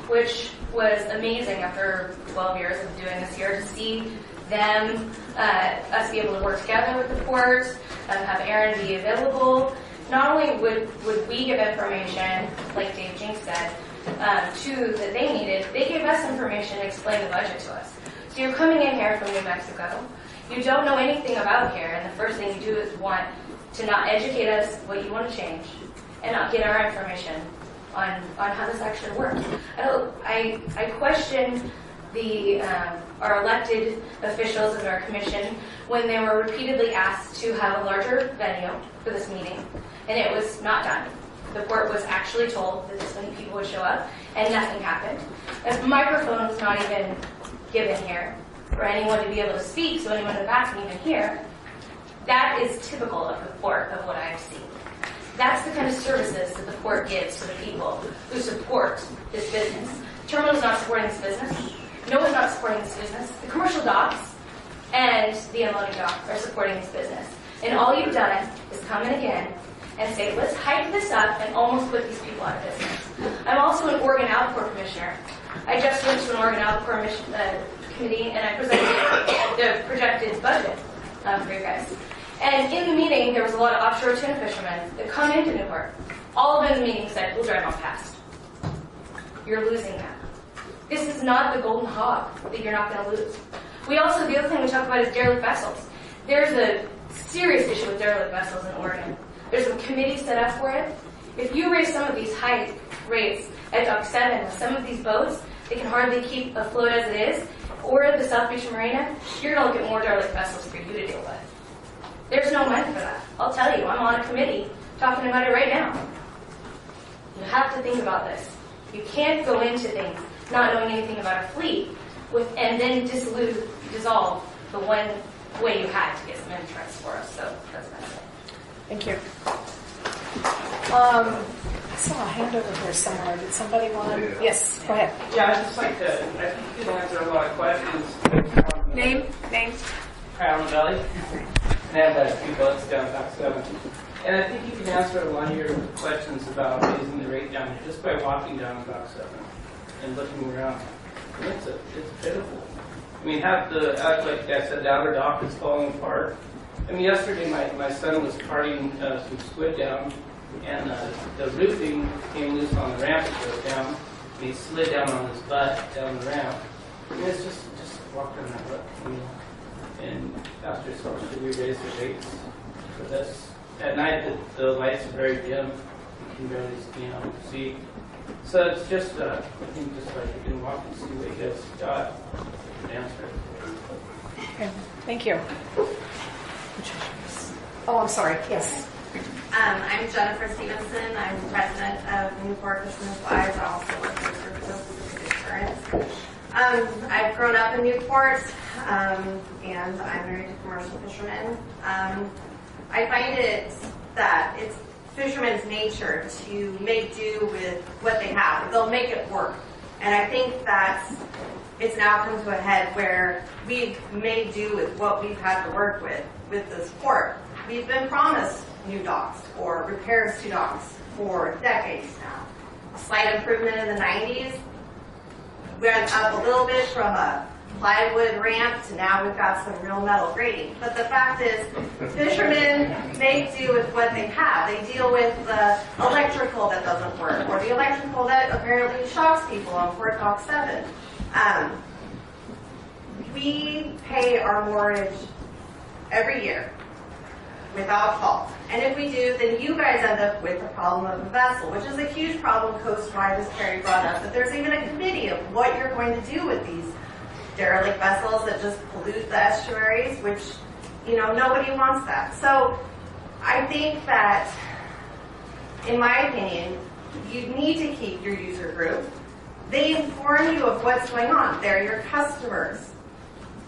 which was amazing after 12 years of doing this here to see them, us be able to work together with the port, have Aaron be available. Not only would we give information, like Dave Jinks said, that they needed, they gave us information to explain the budget to us. So you're coming in here from New Mexico, you don't know anything about here, and the first thing you do is want to not educate us what you want to change, and not get our information on how this actually works. I question our elected officials of our commission when they were repeatedly asked to have a larger venue for this meeting, and it was not done. The port was actually told that this many people would show up, and nothing happened. A microphone was not even given here for anyone to be able to speak, so anyone in the back can even hear. That is typical of the port, of what I've seen. That's the kind of services that the port gives to the people who support this business. The terminal is not supporting this business. No one's not supporting this business. The commercial docks and the unloading dock are supporting this business. And all you've done is come in again and say, let's hype this up and almost put these people out of business. I'm also an Oregon Outpour Commissioner. I just went to an Oregon Outpour committee and I presented the projected budget for you guys. And in the meeting, there was a lot of offshore tuna fishermen that come into Newport. All of them in the meeting said, we'll drive on past. You're losing that. This is not the golden hog that you're not going to lose. The other thing we talk about is derelict vessels. There's a serious issue with derelict vessels in Oregon. There's a committee set up for it. If you raise some of these high rates at Dock 7 with some of these boats, they can hardly keep afloat as it is, or the South Beach Marina, you're going to look at more derelict vessels for you to deal with. There's no money for that. I'll tell you, I'm on a committee talking about it right now. You have to think about this. You can't go into things not knowing anything about a fleet and then dissolve the one way you had to get some insurance for us. So that's about it. Thank you. I saw a hand over here somewhere. Did somebody want to? Yes, go ahead. Yeah, I'd just like to, I think you answered a lot of questions on Name? Alan Valley. And I have 2 boats down Dock 7. And I think you can answer one of your questions about raising the rate down here just by walking down Dock 7 and looking around. It's pitiful. I mean, like I said, the outer dock is falling apart. I mean, yesterday my son was carting some squid down, and the roofing came loose on the ramp to go down, and he slid down on his butt down the ramp. I mean, it's just walk around that look, you know. And ask yourself, should we raise the rates for this? At night, the lights are very dim. You can barely, see. So it's just, I think, just like you can walk and see what you guys got. Answer. Okay, thank you. Oh, I'm sorry. Yes. I'm Jennifer Stevenson. I'm president of Newport Fishermen's Wives. I also work for Pacific Insurance. I've grown up in Newport, and I'm married to commercial fishermen. I find that it's fishermen's nature to make do with what they have. They'll make it work. And I think that it's now come to a head where we've made do with what we've had to work with this port. We've been promised new docks or repairs to docks for decades now. A slight improvement in the 90s. Went up a little bit from a plywood ramp to now we've got some real metal grating. But the fact is, fishermen make do with what they have. They deal with the electrical that doesn't work, or the electrical that apparently shocks people on Port Dock 7. We pay our mortgage every year without fault. And if we do, then you guys end up with the problem of a vessel, which is a huge problem coast-wide, as Carrie brought up, that there's even a committee of what you're going to do with these derelict vessels that just pollute the estuaries, which, nobody wants that. So I think that, in my opinion, you need to keep your user group. They inform you of what's going on. They're your customers.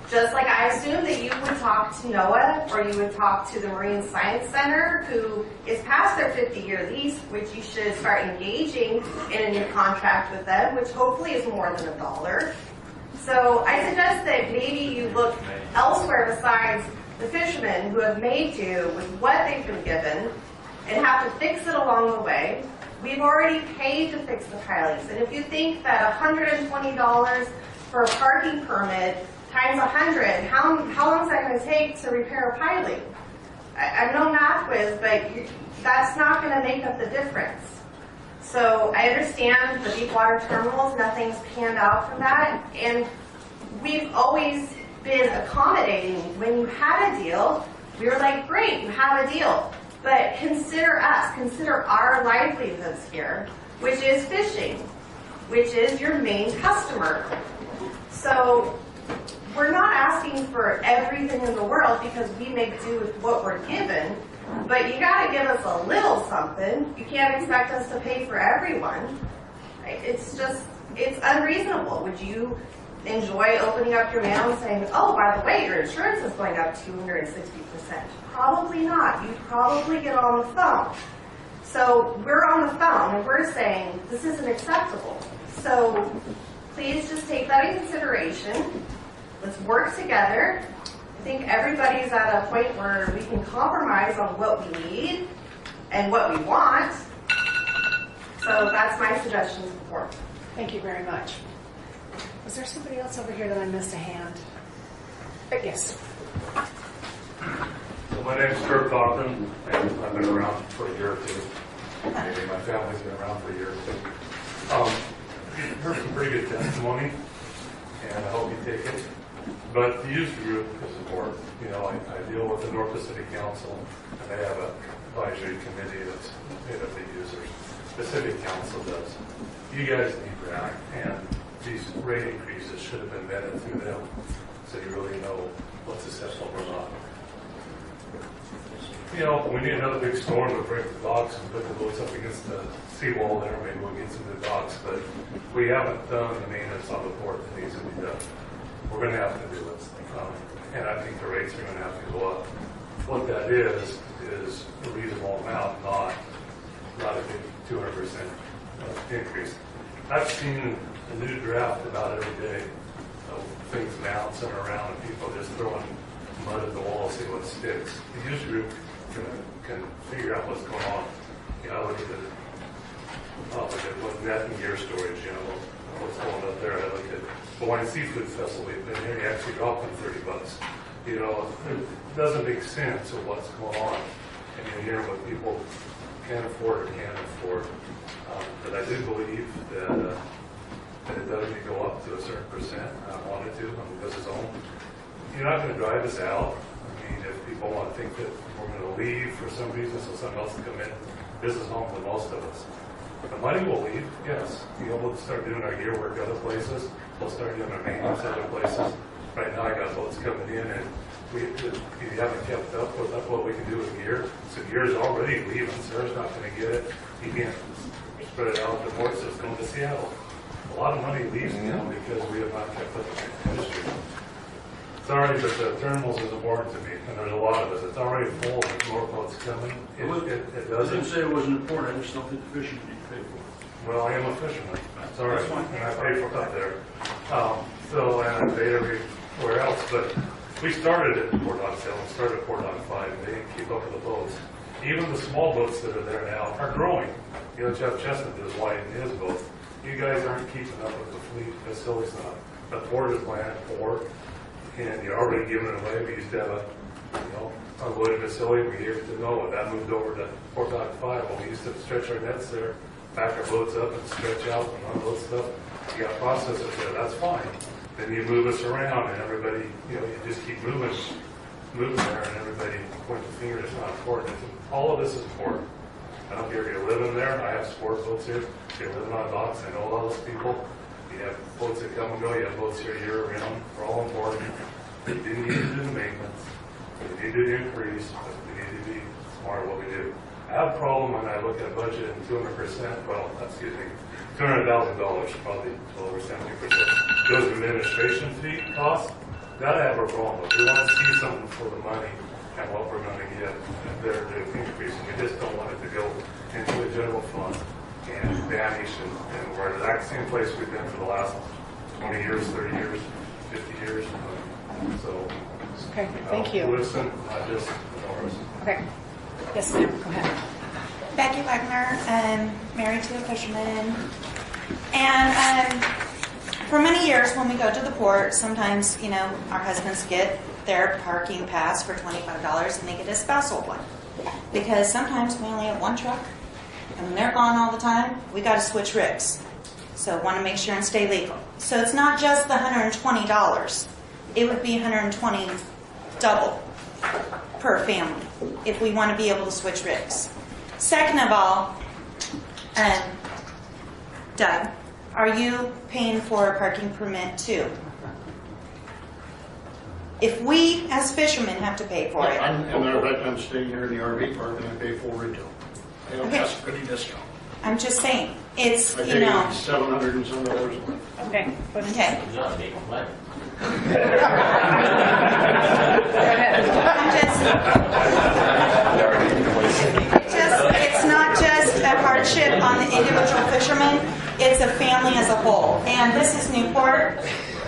Just like I assume that you would talk to NOAA or you would talk to the Marine Science Center, who is past their 50-year lease, which you should start engaging in a new contract with them, which hopefully is more than $1. So I suggest that maybe you look elsewhere besides the fishermen who have made do with what they've been given and have to fix it along the way. We've already paid to fix the pilings. And if you think that $120 for a parking permit times 100, how long is that going to take to repair a piling? I'm no math whiz, but that's not going to make up the difference. So I understand the deep water terminals, nothing's panned out from that, and we've always been accommodating. When you had a deal, we were like, great, you have a deal. But consider us, consider our livelihoods here, which is fishing, which is your main customer. So we're not asking for everything in the world because we make do with what we're given, but you got to give us a little something. You can't expect us to pay for everyone. It's unreasonable. Would you enjoy opening up your mail and saying, oh, by the way, your insurance is going up 260%? Probably not. You'd probably get on the phone. So we're on the phone and we're saying this isn't acceptable. So please just take that in consideration. Let's work together. I think everybody's at a point where we can compromise on what we need and what we want. So that's my suggestion to the board. Thank you very much. Was there somebody else over here that I missed a hand? Yes. So my name is Kurt Cochran, and I've been around for a year or two. Maybe my family's been around for a year or two. Heard some pretty good testimony, and I hope you take it. But the user group is important. I deal with the North Pacific Council, and they have an advisory committee that's made up of users. Pacific Council does. You guys need to act, and these rate increases should have been vetted through them, so you really know what's acceptable or not. We need another big storm to break the docks and put the boats up against the seawall there. Maybe we'll get some new docks, but we haven't done the maintenance on the port that needs to be done. We're going to have to do it, and I think the rates are going to have to go up. What that is a reasonable amount, not a big 200% increase. I've seen a new draft about every day things bouncing around and people just throwing mud at the wall, see what sticks. The user group can figure out what's going on. You know, I look at what net and gear storage, you know, what's going up there. I look at Hawaiian Seafood Festival, and they actually dropped them $30. You know, it doesn't make sense of what's going on. And you hear what people can afford or can't afford. But I do believe that it does need to go up to a certain percent. I wanted to on the business home. You're not going to drive us out. I mean, if people want to think that we're going to leave for some reason so someone else can come in, this is home for most of us. The money will leave, yes. We'll start doing our gear work other places. We'll start doing our maintenance other places. Right now I got boats coming in and we haven't kept up with what we can do with gear. So gear's already leaving. Sarah's not going to get it. You can't spread it out to more, so it's going to Seattle. A lot of money leaves now because we have not kept up with the industry. Sorry, but the terminals is important to me, and there's a lot of us. It's already full with more boats coming. It doesn't. I didn't say it wasn't important, I just don't think the fishing need to pay for it. Well, I am a fisherman. That's all right. And I pay for it up there. And I pay everywhere else. But we started at Port Dock 7, we started at Port Dock 5, and they didn't keep up with the boats. Even the small boats that are there now are growing. You know, Jeff Chestnut is widening his boat. You guys aren't keeping up with the fleet. Facility's not. The port is land port, and you're already giving it away. We used to have a unloaded facility. We used to know it. That moved over to Port Dock 5. Well, we used to stretch our nets there, back our boats up and stretch out and unload stuff. You got processors there. That's fine. Then you move us around, and everybody, you just keep moving there, and everybody points the finger. It's not important. All of this is important. I don't care if you're living there. I have sport boats here. If you're living on docks, I know a lot of those people. You have boats that come and go. You have boats here year-round. They're all important. You do need to do the maintenance. You need to increase, but we need to be smart at what we do. I have a problem when I look at a budget and 200%, well, excuse me, $200,000, probably over 70%. Those administration fee costs, that I have a problem with. We want to see something for the money and what we're going to get. They're increasing. We just don't want it to go into the general fund and vanish, and we're at the exact same place we've been for the last 20 years, 30 years, 50 years. So, okay, thank you. Listen, not just Norris. Okay. Yes, ma'am. Go ahead. Becky Wagner, married to a fisherman. And for many years when we go to the port, sometimes, our husbands get their parking pass for $25 and they get a spousal one. Because sometimes we only have one truck, and when they're gone all the time, we got to switch rigs. So want to make sure and stay legal. So it's not just the $120. It would be $120 double per family if we want to be able to switch rigs. Second of all, Doug, are you paying for a parking permit too? If we, as fishermen, have to pay for it. I'm staying here in the RV park and I pay full retail. I don't ask for any discount. I'm just saying, it's, I pay $700 and some dollars a month. Okay. Okay. It's not just a hardship on the individual fisherman, it's a family as a whole. And this is Newport,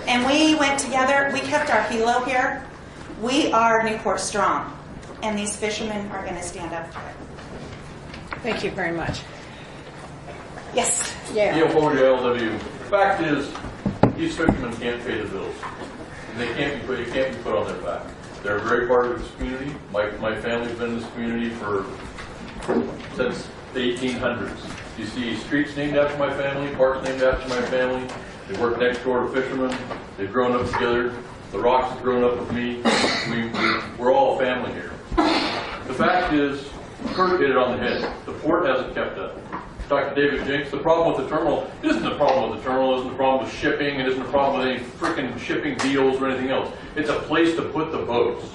and we went together, we kept our halo here. We are Newport strong, and these fishermen are going to stand up to it. Thank you very much. Yes. Yeah. Neil Fogarty, LW. The fact is, these fishermen can't pay the bills. And they can't be put on their back. They're a great part of this community. My family's been in this community since the 1800s. You see streets named after my family, parks named after my family. They work next door to fishermen. They've grown up together. The Rocks have grown up with me. We're all a family here. The fact is, Kurt hit it on the head. The port hasn't kept up. Talked to David Jinks. The problem with the terminal isn't the problem with the terminal, isn't the problem with shipping, it isn't the problem with any freaking shipping deals or anything else. It's a place to put the boats.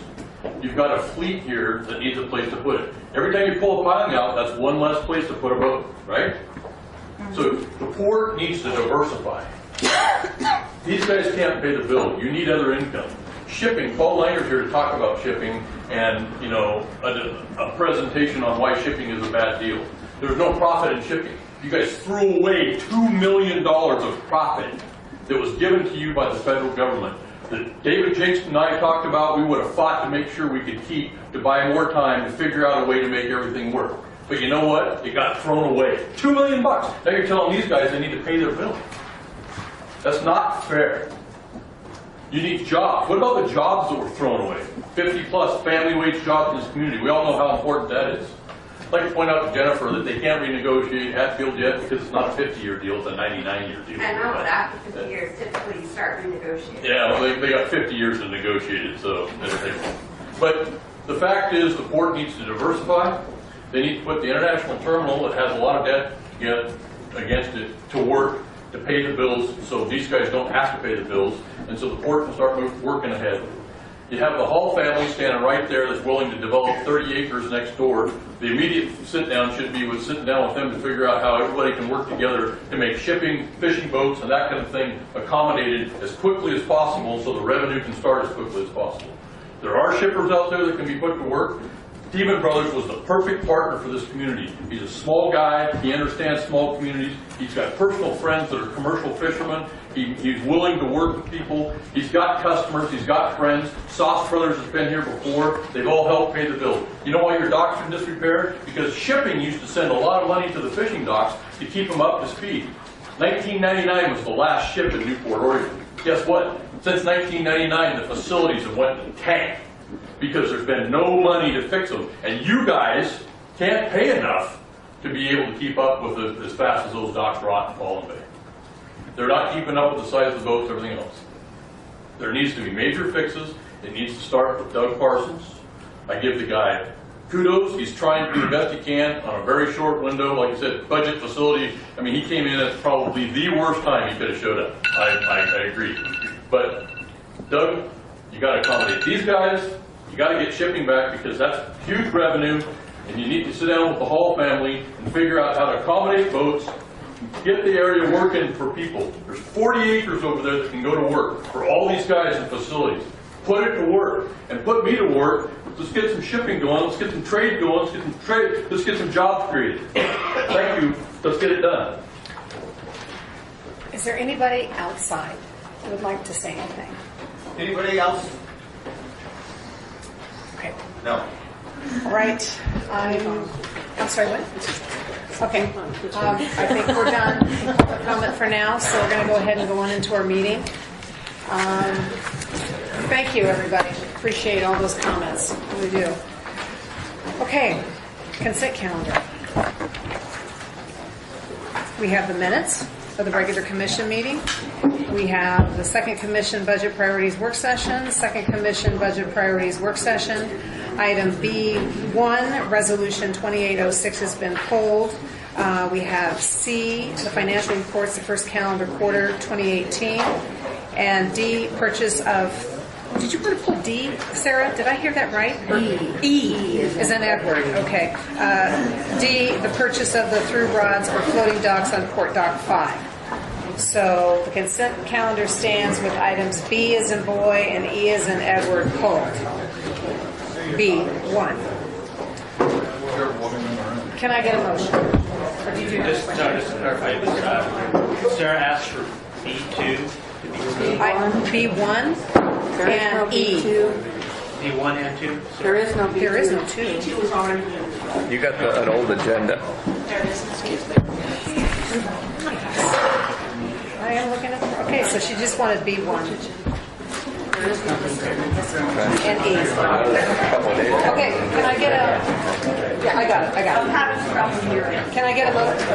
You've got a fleet here that needs a place to put it. Every time you pull a piling out, that's one less place to put a boat, right? So the port needs to diversify. These guys can't pay the bill. You need other income. Shipping, Paul Langer's here to talk about shipping and, a presentation on why shipping is a bad deal. There's no profit in shipping. You guys threw away $2 million of profit that was given to you by the federal government that David Jinks and I talked about, we would have fought to make sure we could keep, to buy more time, to figure out a way to make everything work. But you know what? It got thrown away. $2 million. Now you're telling these guys they need to pay their bill. That's not fair. You need jobs. What about the jobs that were thrown away? 50-plus family wage jobs in this community. We all know how important that is. I'd like to point out to Jennifer that they can't renegotiate Hatfield yet because it's not a 50-year deal, it's a 99-year deal. And now, but after 50 years, typically you start renegotiating. Yeah, well, they got 50 years to negotiate it, so. But the fact is, the port needs to diversify. They need to put the international terminal that has a lot of debt against it to work to pay the bills, so these guys don't have to pay the bills, and so the port can start working ahead. You have the Hall family standing right there that's willing to develop 30 acres next door. The immediate sit-down should be with sitting down with them to figure out how everybody can work together to make shipping, fishing boats, and that kind of thing accommodated as quickly as possible so the revenue can start as quickly as possible. There are shippers out there that can be put to work. Steven Brothers was the perfect partner for this community. He's a small guy. He understands small communities. He's got personal friends that are commercial fishermen. He's willing to work with people. He's got customers. He's got friends. Sauce Brothers has been here before. They've all helped pay the bill. You know why your docks are in disrepair? Because shipping used to send a lot of money to the fishing docks to keep them up to speed. 1999 was the last ship in Newport, Oregon. Guess what? Since 1999, the facilities have went to tank because there's been no money to fix them. And you guys can't pay enough to be able to keep up with it as fast as those docks rot and fall in bay. They're not keeping up with the size of the boats, everything else. There needs to be major fixes. It needs to start with Doug Parsons. I give the guy kudos. He's trying to do the best he can on a very short window. Like I said, budget facility. I mean, he came in at probably the worst time he could have showed up. I agree. But Doug, you got to accommodate these guys. You got to get shipping back because that's huge revenue, and you need to sit down with the Hall family and figure out how to accommodate boats, get the area working for people. There's 40 acres over there that can go to work for all these guys and facilities. Put it to work and put me to work. Let's get some shipping going. Let's get some trade going. Let's get some jobs created. Thank you. Let's get it done. Is there anybody outside who would like to say anything? Anybody else? Okay. No. All right. I'm sorry, what? Okay. I think we're done with public comment for now, so we're going to go ahead and go on into our meeting. Thank you, everybody. Appreciate all those comments. We do. Okay. Consent calendar. We have the minutes of the regular commission meeting. We have the second commission budget priorities work session, second commission budget priorities work session. Item B1, resolution 2806 has been pulled. We have C, the financial reports, the first calendar quarter 2018. And D, purchase of, did you want to pull D, Sarah? Did I hear that right? E is an Edward, okay. D, the purchase of the through rods or floating docks on Port Dock 5. So the consent calendar stands with items B as in boy and E as in Edward pulled. B1. Can I get a motion? Or do you do just to clarify, Sarah asked for B2 to be removed. B1 and E. B1 and 2? There is no B2. There is no 2. B2 was already moved. You got an old agenda. There is, excuse me. I am looking at, okay, so she just wanted B1 and E. Okay, can I get a, yeah, I got it. Can I get a motion?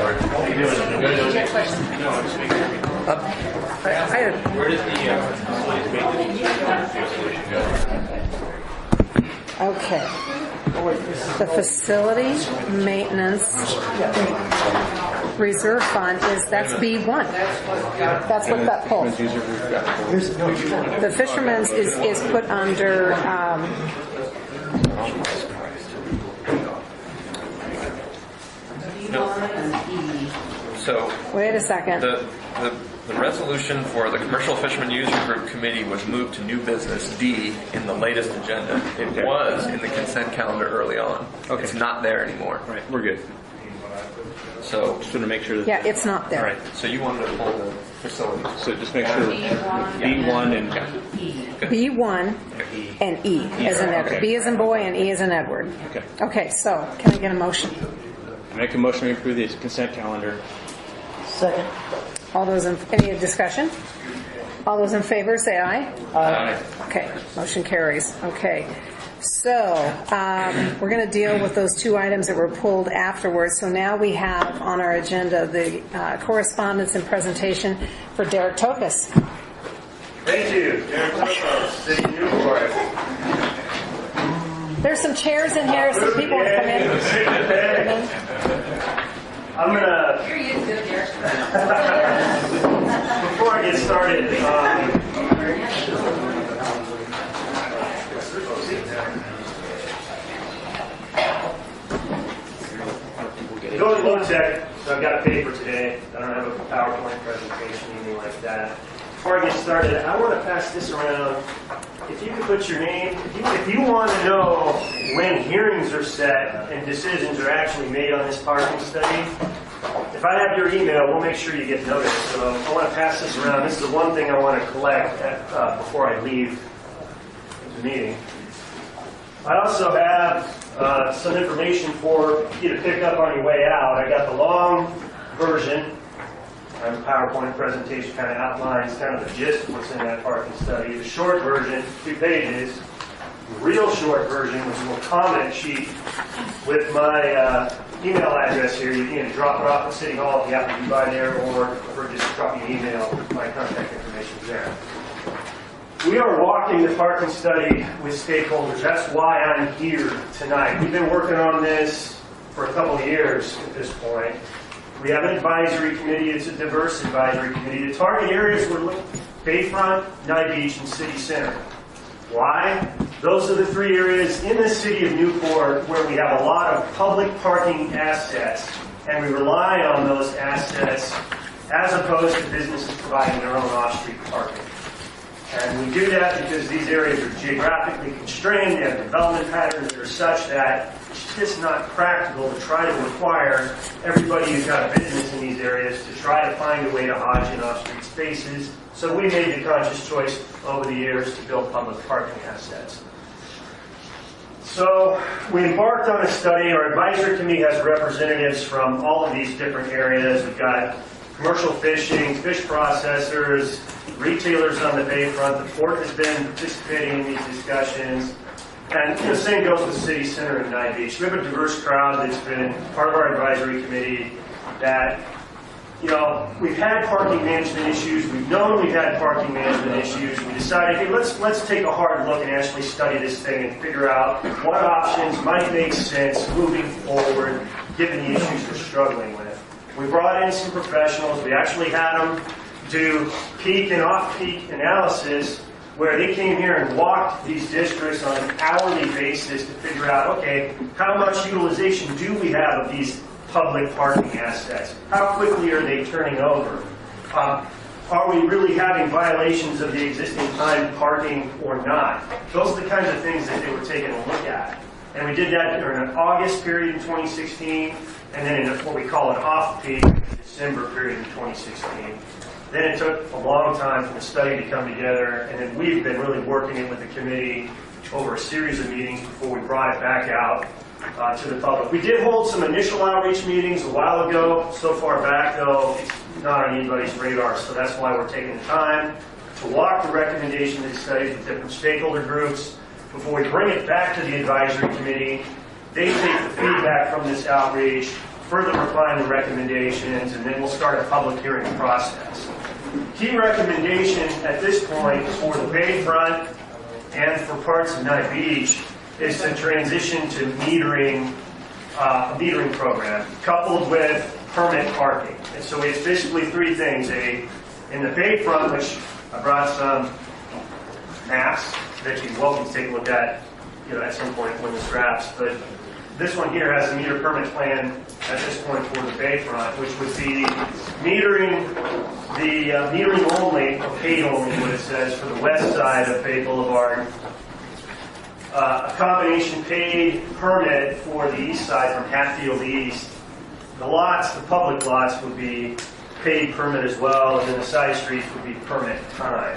Where does the facilities maintenance Okay. The facility maintenance reserve fund that's B1. That's what that pulls. The fisherman's is put under So wait a second. The resolution for the Commercial Fishermen User Group Committee was moved to new business D in the latest agenda. It was in the consent calendar early on. Okay. It's not there anymore. Right, we're good. So just want to make sure that yeah, it's not there. All right. So you wanted to pull the facilities. So just make sure B1 and B1 and E as in Edward. Okay. B as in boy and E as in Edward. Okay. Okay, so can I get a motion? Make a motion to approve the consent calendar. Second. All those in, any discussion? All those in favor say aye. Aye. Okay, motion carries. Okay. So, we're going to deal with those two items that were pulled afterwards. So now we have on our agenda the correspondence and presentation for Derek Tokus. Thank you. Derek Tokus, City of Newport. There's some chairs in here, so people want to come in. I'm going to... You're used to it, Derek. Before I get started, go to look check. So I've got a paper today. I don't have a PowerPoint presentation, anything like that. Before I get started, I want to pass this around. If you could put your name, if you want to know when hearings are set and decisions are actually made on this parking study, if I have your email, we'll make sure you get notice. So I want to pass this around. This is the one thing I want to collect before I leave the meeting. I also have some information for you to pick up on your way out. I got the long version. The PowerPoint presentation kind of outlines kind of the gist of what's in that parking study. The short version, 2 pages. The real short version, which is a little comment sheet with my email address here. You can either drop it off at City Hall if you happen to be by there, or just drop me an email. My contact information is there. We are walking the parking study with stakeholders. That's why I'm here tonight. We've been working on this for a couple of years at this point. We have an advisory committee. It's a diverse advisory committee. The target areas were Bayfront, Nye Beach, and City Center. Why? Those are the 3 areas in the city of Newport where we have a lot of public parking assets, and we rely on those assets as opposed to businesses providing their own off-street parking. And we do that because these areas are geographically constrained. They have development patterns that are such that it's just not practical to try to require everybody who's got a business in these areas to try to find a way to hodge in off-street spaces. So we made the conscious choice over the years to build public parking assets. So we embarked on a study. Our advisory committee has representatives from all of these different areas. We've got commercial fishing, fish processors, retailers on the Bayfront. The port has been participating in these discussions. And the same goes with City Center and Nye Beach. We have a diverse crowd that's been part of our advisory committee that, we've had parking management issues. We've known we've had parking management issues. We decided, hey, let's take a hard look and actually study this thing and figure out what options might make sense moving forward given the issues we're struggling with. We brought in some professionals. We actually had them do peak and off-peak analysis where they came here and walked these districts on an hourly basis to figure out, okay, how much utilization do we have of these public parking assets? How quickly are they turning over? Are we really having violations of the existing timed parking or not? Those are the kinds of things that they were taking a look at. And we did that during an August period in 2016, and then in what we call an off-peak December period in 2016. Then it took a long time for the study to come together, and then we've been really working it with the committee over a series of meetings before we brought it back out to the public. We did hold some initial outreach meetings a while ago. So far back, though, it's not on anybody's radar, so that's why we're taking the time to walk the recommendation of the studies with different stakeholder groups. Before we bring it back to the advisory committee, they take the feedback from this outreach, further refine the recommendations, and then we'll start a public hearing process. Key recommendation at this point for the Bayfront and for parts of Nye Beach is to transition to metering, a metering program coupled with permit parking. And so it's basically 3 things. In the Bayfront, which I brought some maps that you're welcome to take a look at, at some point when this wraps. But this one here has a meter permit plan at this point for the Bayfront, which would be metering only, or paid only, what it says, for the west side of Bay Boulevard. A combination paid permit for the east side from Hatfield East. The lots, the public lots, would be paid permit as well, and then the side streets would be permit time.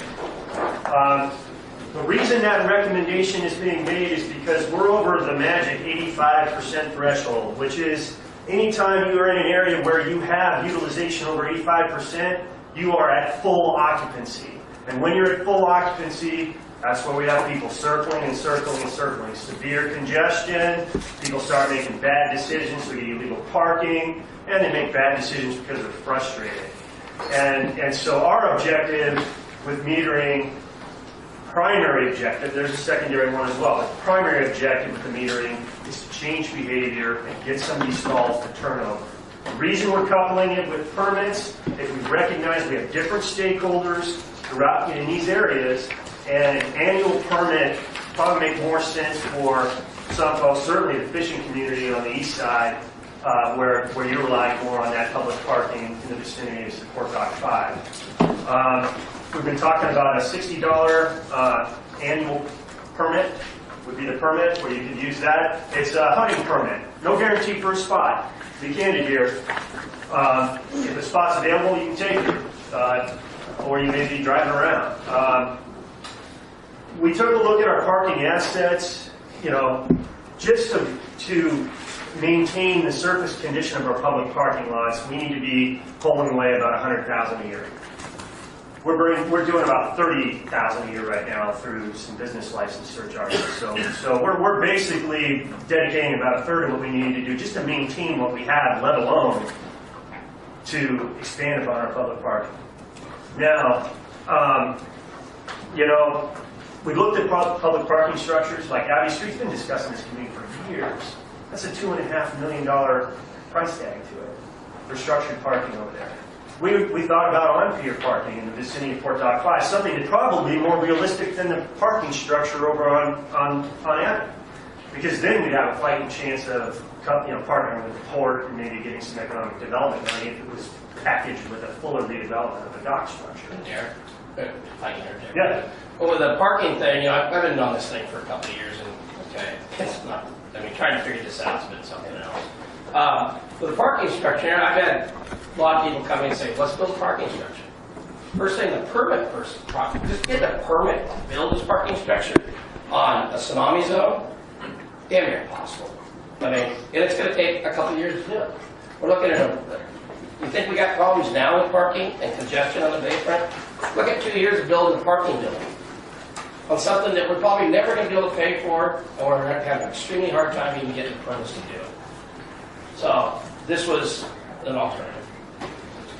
The reason that recommendation is being made is because we're over the magic 85% threshold, which is anytime you are in an area where you have utilization over 85%, you are at full occupancy. And when you're at full occupancy, that's where we have people circling and circling and circling. Severe congestion, people start making bad decisions, so you get illegal parking, and they make bad decisions because they're frustrated. And so our objective with metering, primary objective, there's a secondary one as well, but the primary objective with the metering is to change behavior and get some of these stalls to turn over. The reason we're coupling it with permits is we recognize we have different stakeholders throughout in these areas, and an annual permit probably make more sense for some folks, certainly the fishing community on the east side, where you're relying more on that public parking in the vicinity of Port Dock 5. We've been talking about a $60 annual permit would be the permit where you could use that. It's a hunting permit, no guarantee for a spot. To be candid here, if a spot's available, you can take it, or you may be driving around. We took a look at our parking assets, just to maintain the surface condition of our public parking lots. We need to be pulling away about $100,000 a year. We're doing about $30,000 a year right now through some business license surcharges. So we're basically dedicating about a third of what we need to do just to maintain what we have, let alone to expand upon our public parking. Now, we looked at public parking structures like Abbey Street's been discussing this community for years. That's a $2.5 million price tag to it for structured parking over there. We thought about on-pier parking in the vicinity of Port Dock 5, something that's probably more realistic than the parking structure over on Abbey. Because then we'd have a fighting chance of partnering with the port and maybe getting some economic development money if it was packaged with a fuller redevelopment of the dock structure. Derek, if I can interject. Yeah. Well, with the parking thing, I've been on this thing for a couple of years, and it's not, trying to figure this out has been something else. With the parking structure, I've had a lot of people come in and say, let's build a parking structure. First thing, the permit person, just get a permit to build this parking structure on a tsunami zone, damn near impossible. And it's going to take a couple of years to do it. We're looking at you think we got problems now with parking and congestion on the bayfront? Look at 2 years of building a parking building on something that we're probably never going to be able to pay for, or we're going to have an extremely hard time even getting permits to do it. So this was an alternative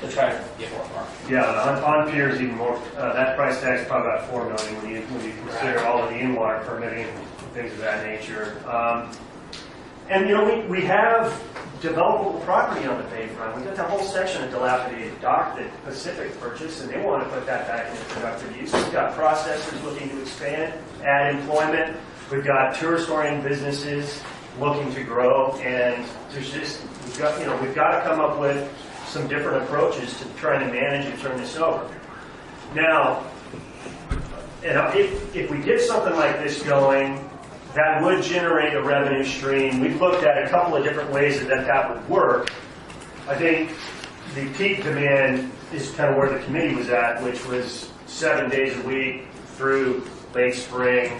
to try to get more parking. Yeah, on piers even more. That price tag is probably about $4 million when you consider all of the in-water permitting and things of that nature. And we have developable property on the bayfront. We've got that whole section of dilapidated dock that Pacific purchased, and they want to put that back into productive use. We've got processors looking to expand, add employment. We've got tourist-oriented businesses looking to grow, and we've got to come up with some different approaches to trying to manage and turn this over. Now, if we get something like this going, that would generate a revenue stream. We've looked at a couple of different ways that would work. I think the peak demand is kind of where the committee was at, which was 7 days a week through late spring,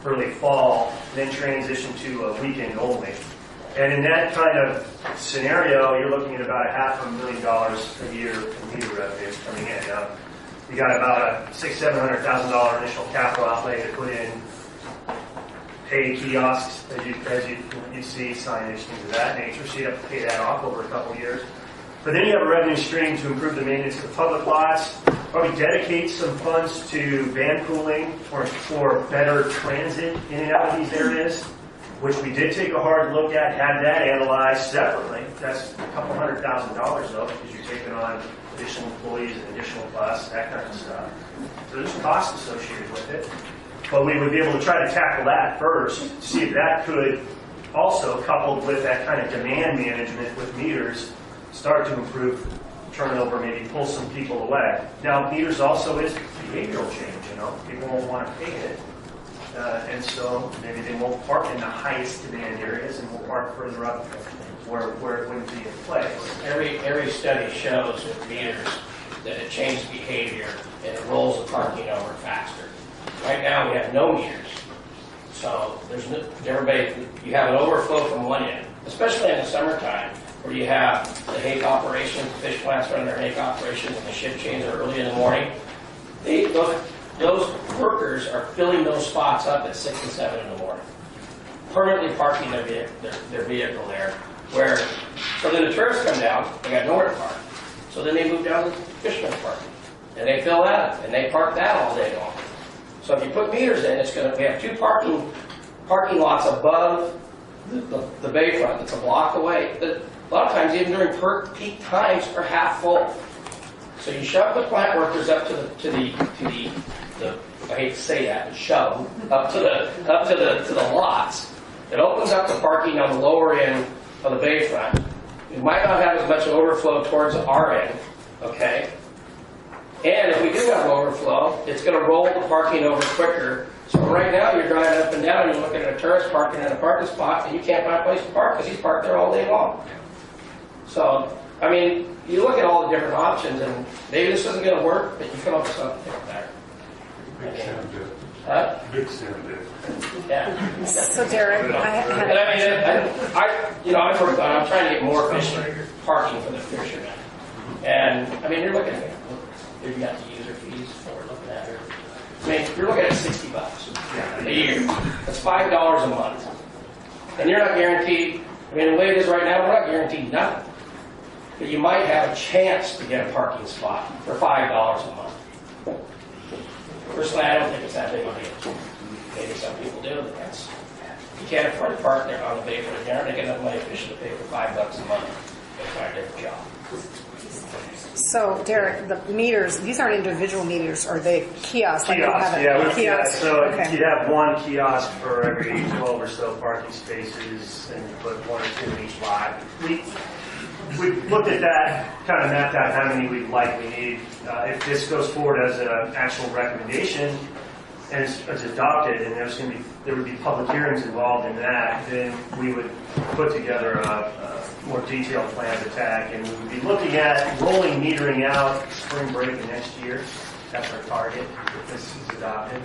early fall, then transition to a weekend only. And in that kind of scenario, you're looking at about $500,000 a year in meter revenue coming in. Now, you got about a $600,000-$700,000 initial capital outlay to put in pay kiosks, as you see, signage, things of that nature. So you have to pay that off over a couple of years. But then you have a revenue stream to improve the maintenance of the public lots, probably dedicate some funds to van pooling for better transit in and out of these areas, which we did take a hard look at, had that analyzed separately. That's a couple $100,000 though, because you're taking on additional employees and additional bus, that kind of stuff. So there's costs associated with it. But we would be able to try to tackle that first, to see if that could also, coupled with that kind of demand management with meters, start to improve turnover, maybe pull some people away. Now, meters also is behavioral change, People won't want to pay it. And so maybe they won't park in the highest demand areas and will park further up where it wouldn't be in place. Every study shows with meters that it changes behavior and it rolls the parking over faster. Right now, we have no meters. So there's no, you have an overflow from one end, especially in the summertime, where you have the hake operations, fish plants run their hake operations, and the shift chains are early in the morning. Those workers are filling those spots up at 6 and 7 in the morning, permanently parking their vehicle there. So then the tourists come down, they got nowhere to park. So then they move down to fishermen's parking, and they fill that up, and they park that all day long. So if you put meters in, we have 2 parking lots above the bayfront that's a block away. A lot of times, even during peak times, are half full. So you shove the plant workers up to the I hate to say that, but shove them up to the lots. It opens up the parking on the lower end of the bayfront. We might not have as much overflow towards our end, okay? And if we do have overflow, it's going to roll the parking over quicker. So right now, you're driving up and down, you're looking at a tourist parking in a parking spot, and you can't find a place to park because he's parked there all day long. So, I mean, you look at all the different options, and maybe this isn't going to work, but you come up with something better. Big Sam did. Huh? Big Sam did. Yeah. So Derek, I'm trying to get more efficient parking for the fishermen. And, I mean, you're looking at, you've got the user fees that we're looking at here. I mean, you're looking at $60 a year. That's $5 a month. And you're not guaranteed, I mean, the way it is right now, we're not guaranteed nothing. But you might have a chance to get a parking spot for $5 a month. Personally, I don't think it's that big of a deal. Maybe some people do, but you can't afford to park there on the bayfront. You're not making enough money fishing to pay for $5 a month. They find a different job. So Derek, the meters, these aren't individual meters, are they kiosks? Like Kiosks. So you'd have one kiosk for every 12 or so parking spaces, and you put 1 or 2 in each lot. We looked at that, kind of mapped out how many we'd likely need. If this goes forward as an actual recommendation and it's adopted, and there would be public hearings involved in that, then we would put together a more detailed plan of attack, and we would be looking at rolling metering out spring break of next year. That's our target if this is adopted.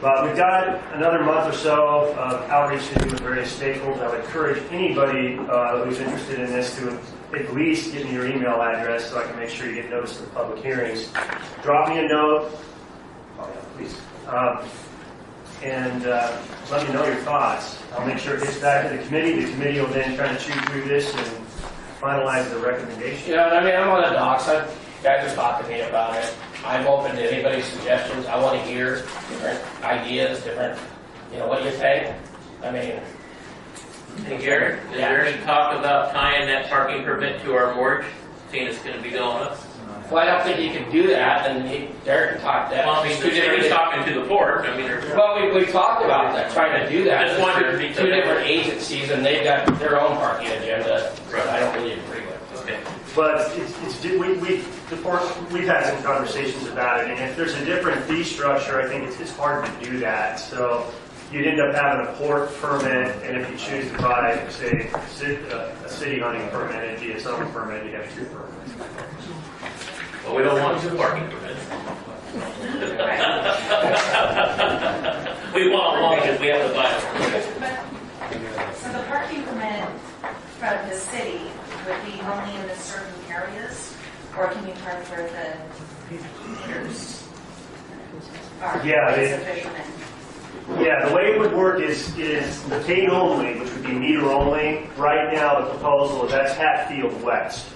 But we've got another month or so of outreach to do with various stakeholders. I would encourage anybody who's interested in this to at least give me your email address so I can make sure you get notice of the public hearings. Drop me a note. Oh, yeah, please. And let me know your thoughts. I'll make sure it gets back to the committee. The committee will then kind of chew through this and finalize the recommendation. You know, I mean, I'm on the docks. Guys are talking to me about it. I'm open to anybody's suggestions. I want to hear different ideas, what do you think? I mean, Hey, Gary, is there any talk about tying that parking permit to our mortgage, seeing it's going to be going up? Well, I don't think you can do that, and Derek can talk that. Well, I mean, he's talking to the port. I mean, well, we talked about that, trying to do that. Just wanted to be two different agencies, and they've got their own parking agenda. Right. I don't really agree with. Okay. But we've had some conversations about it, and if there's a different fee structure, I think it's hard to do that. So you'd end up having a port permit, and if you choose to buy, say, a city hunting permit, it'd be its own permit. You'd have 2 permits. Well, we don't want 2 parking permits. We want one because we have to buy it. So the parking permit from the city would be only in the certain areas, or can you park where the meters are? Yeah, the way it would work is the paid only, which would be meter only. Right now, the proposal is that's Hatfield West,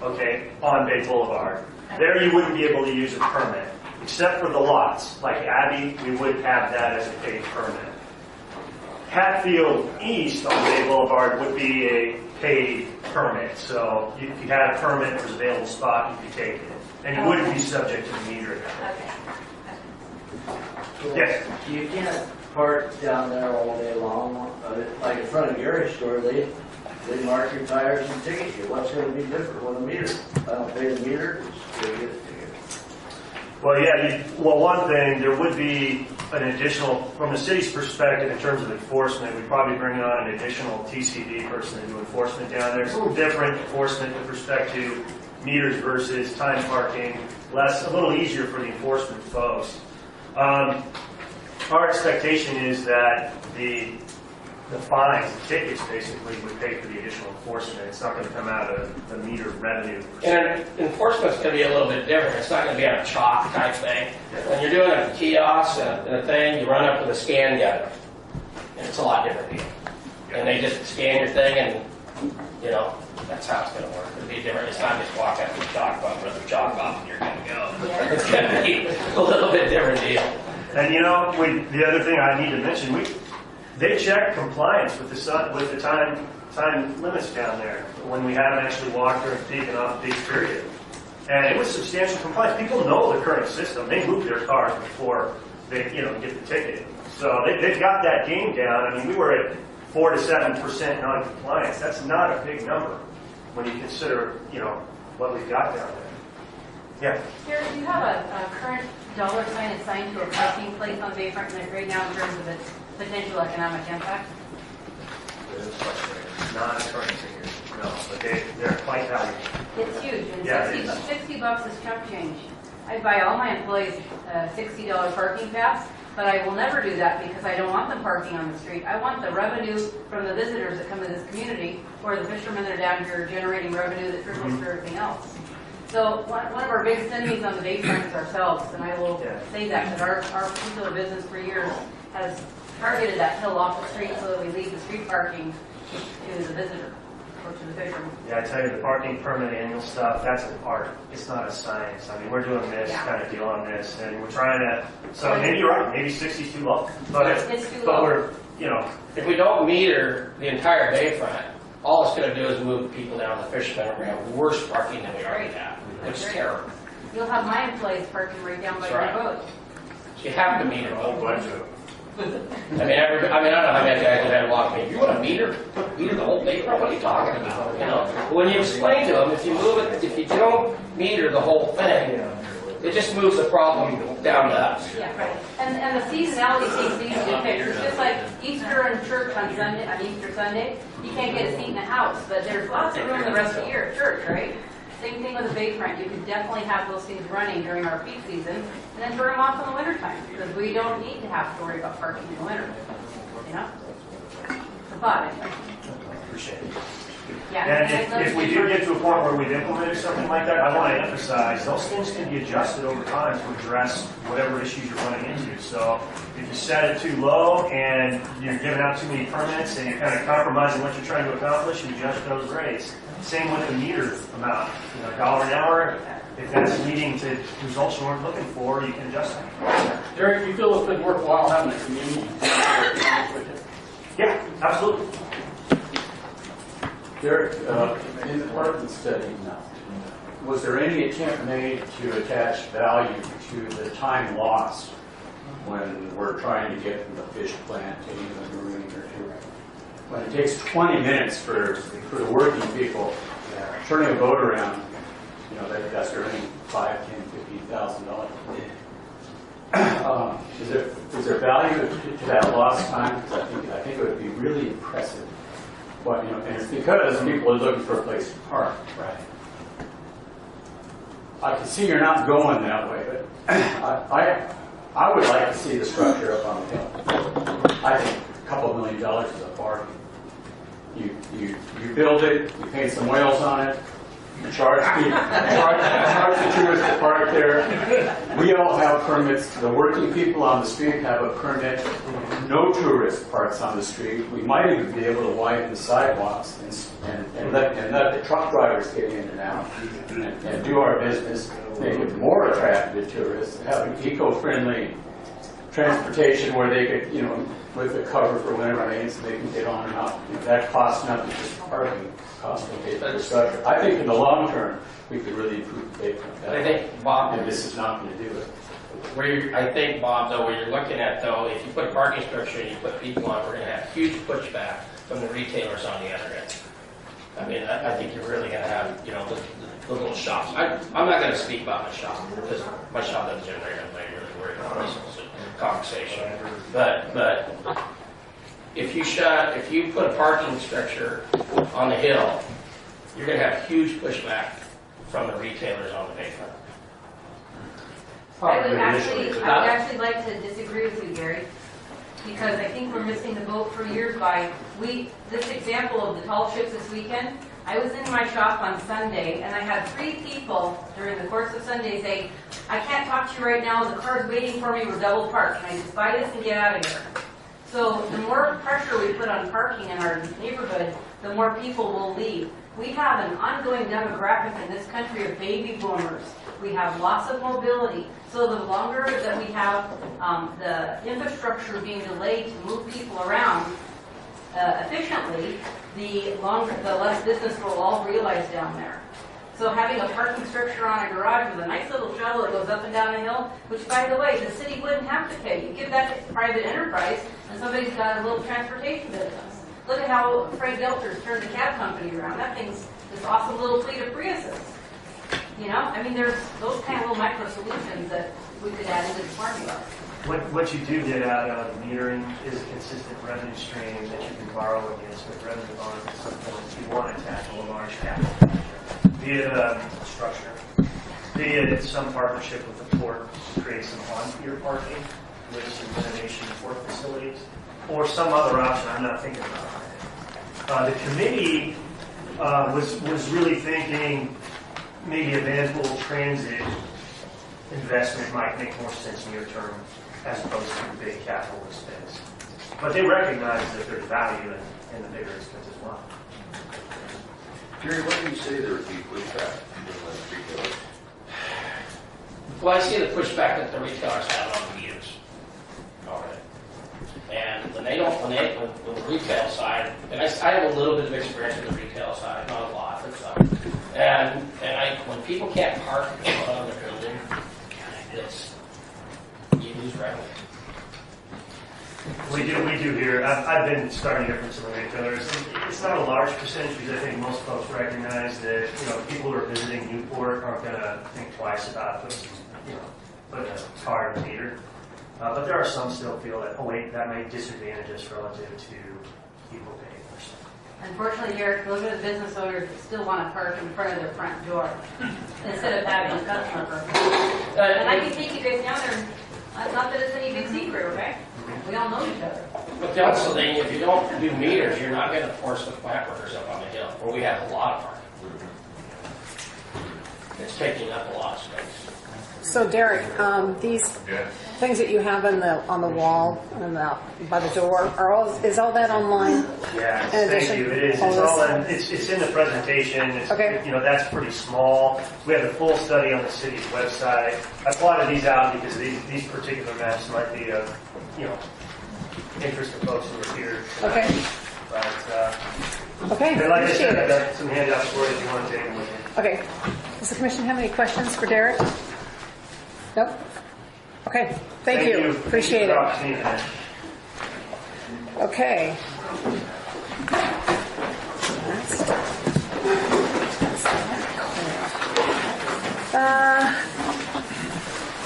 okay, on Bay Boulevard. There you wouldn't be able to use a permit, except for the lots. Like Abbey, we would have that as a paid permit. Hatfield East on Bay Boulevard would be a paid permit. So if you had a permit, there was an available spot, you could take it. And you wouldn't be subject to the metering. Yes? You can't park down there all day long. Like in front of Gary's store, they mark your tires and ticket you. What's going to be different with a meter? I don't pay the meter, just get a ticket. Well, yeah, well, one thing, there would be an additional, from the city's perspective in terms of enforcement, we'd probably bring on an additional TCD person to do enforcement down there. It's a little different enforcement with respect to meters versus time parking, a little easier for the enforcement folks. Our expectation is that the fines, the tickets basically would pay for the additional enforcement. It's not going to come out of the meter revenue. And enforcement's going to be a little bit different. It's not going to be on a chalk type thing. When you're doing a kiosk and a thing, you run up with a scan gun. And it's a lot different deal. And they just scan your thing and, you know, that's how it's going to work. It'll be different. It's not just walk up to the chalk bump or the chalk bump and you're going to go. It's going to be a little bit different deal. And you know, the other thing I need to mention, they check compliance with the time limits down there when we haven't actually walked during peak and off peak period. And it was substantial compliance. People know the current system. They move their cars before they, get the ticket. So they've got that game down. I mean, we were at 4 to 7% non-compliance. That's not a big number when you consider, what we've got down there. Yeah. Here, do you have a current dollar sign assigned to a parking place on Bayfront right now in terms of its potential economic impact? Not a current figure, no, but they're quite valuable. It's huge, and Yeah, $60 is chump change. I buy all my employees a $60 parking pass, but I will never do that because I don't want them parking on the street. I want the revenue from the visitors that come to this community, or the fishermen that are down here generating revenue that trickles through everything else. So one of our biggest enemies on the Bayfront is ourselves, and I will say that our particular business for years has targeted that hill off the street so that we leave the street parking to the visitor or to the fisherman. Yeah, I tell you, the parking permit annual stuff, that's an art. It's not a science. I mean, we're doing this kind of deal on this, and we're trying to, so maybe you're right, maybe 60's too low. But it's too but low. we're, If we don't meter the entire Bayfront, all it's going to do is move people down the fishermen. We're going to have worse parking than we already have, which is terrible. You'll have my employees parking right down by That's the right. road. So you have to meter a whole bunch of them. I don't know how many guys have had to walk me. You want to meter the whole Bayfront? What are you talking about? When you explain to them, if you don't meter the whole thing, it just moves the problem down to us. Yeah, right. And the seasonality takes these two pictures. It's just like Easter and church on Easter Sunday, you can't get a seat in the house, but there's lots of room the rest of the year at church, right? Same thing with the Bayfront. You could definitely have those things running during our peak season, and then turn them off in the wintertime, because we don't need to have to worry about parking in the winter. But appreciate it. yeah, And if we do get to a point where we've implemented something like that, I want to emphasize, those things can be adjusted over time to address whatever issues you're running into. So if you set it too low and you're giving out too many permits and you're kind of compromising what you're trying to accomplish, you adjust those rates. Same with the meter amount, $1 an hour. If that's leading to results you weren't looking for, you can adjust them. Derek, you feel it's been worthwhile having a community? Yeah, absolutely. Derek, in the parking study, was there any attempt made to attach value to the time lost when we're trying to get from the fish plant to even the marine or two? When it takes 20 minutes for the working people turning a boat around, that's earning $5,000, $10,000, $15,000. Is there value to that lost time? Because I think it would be really impressive. And it's because people are looking for a place to park. Right. I can see you're not going that way, but I would like to see the structure up on the hill. I think a couple $1 million is a bargain. You build it, you paint some whales on it, you charge the tourists to park there. We all have permits. The working people on the street have a permit. No tourist parks on the street. We might even be able to widen the sidewalks and let the truck drivers get in and out and do our business, make it more attractive to tourists, have an eco-friendly transportation where they could, with a cover for winter rains, so they can get on and out. That costs nothing, just parking costs to pay for the structure. I think in the long term, we could really improve the Bayfront. I think, Bob, and this is not going to do it. I think, Bob, though, where you're looking at, though, if you put a parking structure and you put people on, we're going to have huge pushback from the retailers on the other end. I mean, I think you're really gonna have, you know, the little shops. I'm not gonna speak about my shop, because my shop doesn't generate anybody really worried about this conversation. But if you put a parking structure on the hill, you're gonna have huge pushback from the retailers on the bayfront. I would actually like to disagree with you, Gary, because I think we're missing the boat for years by, this example of the tall ships this weekend, I was in my shop on Sunday, and I had 3 people during the course of Sunday say, I can't talk to you right now, the car's waiting for me, we're double parked, can I just buy this and get out of here? So the more pressure we put on parking in our neighborhood, the more people will leave. We have an ongoing demographic in this country of baby boomers. We have lots of mobility. So the longer that we have the infrastructure being delayed to move people around efficiently, the less business we'll all realize down there. So having a parking structure on a garage with a nice little shuttle that goes up and down a hill, which by the way, the city wouldn't have to pay. You give that to private enterprise and somebody's got a little transportation business. Look at how Fred Gelter's turned the cab company around. That thing's this awesome little fleet of Priuses. You know, I mean, there's those kind of little micro solutions that we could add into the formula. What you do get out of metering is a consistent revenue stream that you can borrow against with revenue bonds at some point if you want to tackle a large capital project. Be it a structure, be it some partnership with the port to create some on-pier parking with some renovation port facilities, or some other option I'm not thinking about. The committee was really thinking maybe a Vansville transit investment might make more sense near term as opposed to a big capital expense. But they recognize that there's value in the bigger expense as well. Gary, why do you say there would be pushback from the retailers? Well, I see the pushback that the retailers have on the meters already. And when the retail side, and I have a little bit of experience with the retail side, not a lot, but some. And when people can't park in front of their building, you lose revenue. We do here. I've been starting to hear from some retailers. It's not a large percentage because I think most folks recognize that people who are visiting Newport aren't going to think twice about putting a car in the meter. But there are some still feel that, oh wait, that may disadvantage us relative to people paying for stuff. Unfortunately, Eric, those are the business owners that still want to park in front of their front door instead of having a customer park. And I can take you guys down there. Not that it's any big secret, okay? We all know each other. But the also thing, if you don't do meters, you're not going to force the plant workers up on the hill, where we have a lot of parking. It's taking up a lot of space. So Derek, these things that you have on the wall and by the door, is all that online? Yeah, thank you. It is. It's all in. It's in the presentation. Okay. That's pretty small. We have the full study on the city's website. I plotted these out because these particular maps might be of interest to folks who are here. Okay. But okay. And like I said, I've got some handouts for you if you want to take them with you. Okay. Does the commission have any questions for Derek? Nope. Okay. Thank you. Appreciate it. Okay.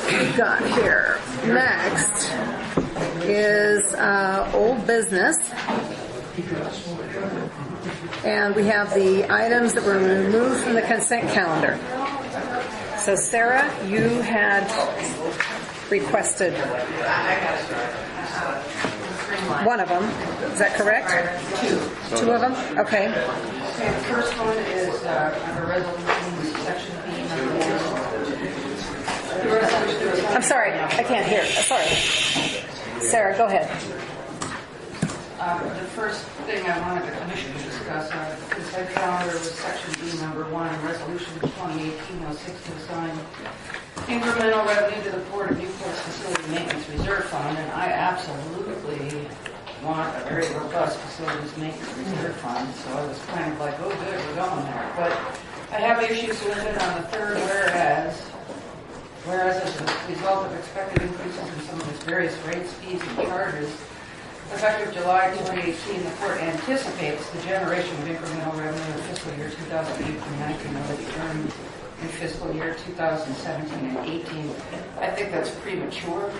We've got here next is old business. And we have the items that were removed from the consent calendar. So Sarah, you had requested one of them. Is that correct? Two of them? Okay. Okay, the first one is under resolution section B number 1. I'm sorry, I can't hear. Sorry. Sarah, go ahead. The first thing I wanted the commission to discuss on the consent calendar was section B number 1, resolution 2018-06 to assign incremental revenue to the Port of Newport's Facility Maintenance Reserve Fund, and I absolutely want a very robust facilities maintenance reserve fund, so I was kind of like, oh good, we're going there. But I have issues with it on the third whereas as a result of expected increases in some of its various rates, fees, and charges, Effective July 2018, the court anticipates the generation of incremental revenue in fiscal year 2018-19 already earned in fiscal year 2017 and 18. I think that's premature,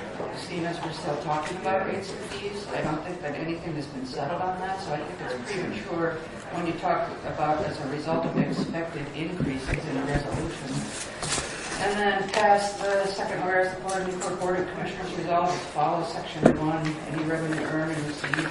seeing as we're still talking about rates and fees. I don't think that anything has been settled on that, so I think it's premature when you talk about as a result of expected increases in a resolution. And then pass the second whereas the Board of Newport Board of Commissioners resolves to follow Section 1, any revenue earned and received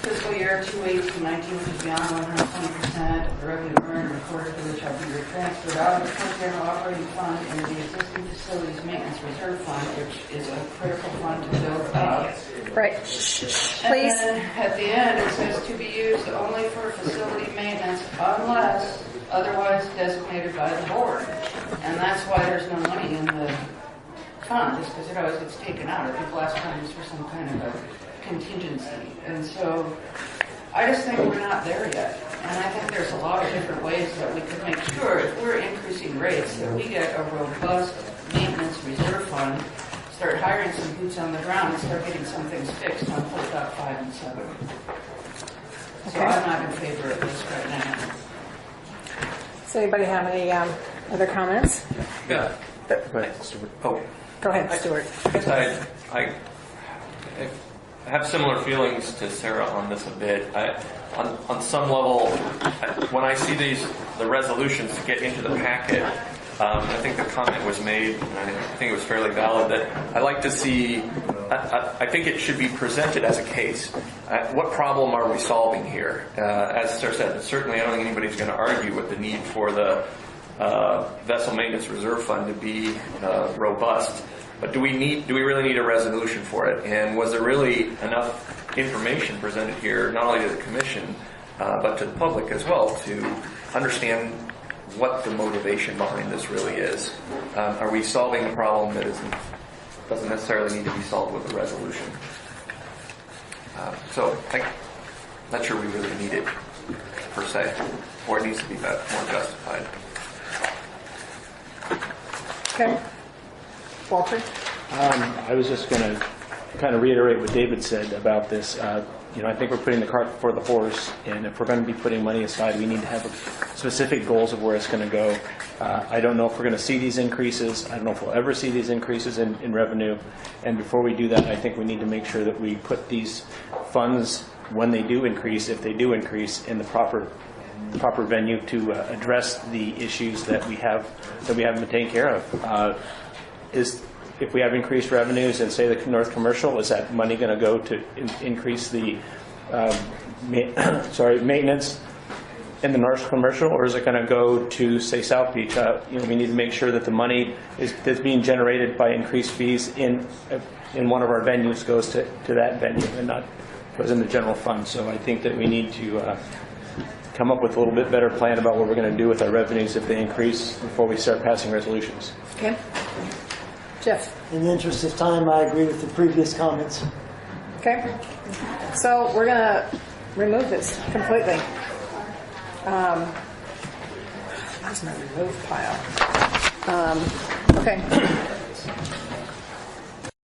fiscal year 2018-19, which is beyond 120% of the revenue earned recorded to which shall be transferred out of the current general operating fund into the existing facilities maintenance reserve fund, which is a critical fund to build up. Right. Please. And then at the end, it says to be used only for facility maintenance unless otherwise designated by the board. And that's why there's no money in the fund, is because it always gets taken out. Or people ask times for some kind of a contingency. And so I just think we're not there yet. And I think there's a lot of different ways that we could make sure if we're increasing rates that we get a robust maintenance reserve fund, start hiring some boots on the ground and start getting some things fixed on 4.5 and 7. So I'm not in favor of this right now. Does anybody have any other comments? Yeah. Go ahead, Stuart. Oh. Go ahead, Stuart. I have similar feelings to Sarah on this a bit. On some level, when I see the resolutions get into the packet, I think the comment was made, and I think it was fairly valid, that I like to see, I think it should be presented as a case. What problem are we solving here? As Sarah said, certainly I don't think anybody's going to argue with the need for the vessel maintenance reserve fund to be robust. But do we really need a resolution for it? And was there really enough information presented here, not only to the commission, but to the public as well, to understand what the motivation behind this really is? Are we solving a problem that doesn't necessarily need to be solved with a resolution? So I'm not sure we really need it per se, or it needs to be more justified. Okay. Walter? I was just going to kind of reiterate what David said about this. I think we're putting the cart before the horse, and if we're going to be putting money aside, we need to have specific goals of where it's going to go. I don't know if we're going to see these increases. I don't know if we'll ever see these increases in revenue. And before we do that, I think we need to make sure that we put these funds, when they do increase, if they do increase, in the proper venue to address the issues that we haven't been taken care of. If we have increased revenues in, say, the North Commercial, is that money going to go to increase the maintenance in the North Commercial, or is it going to go to, say, South Beach? We need to make sure that the money that's being generated by increased fees in one of our venues goes to that venue and not goes in the general fund. So I think that we need to come up with a little bit better plan about what we're going to do with our revenues if they increase before we start passing resolutions. Okay. Jeff? In the interest of time, I agree with the previous comments. Okay. So we're going to remove this completely. Where's my remove pile? Okay.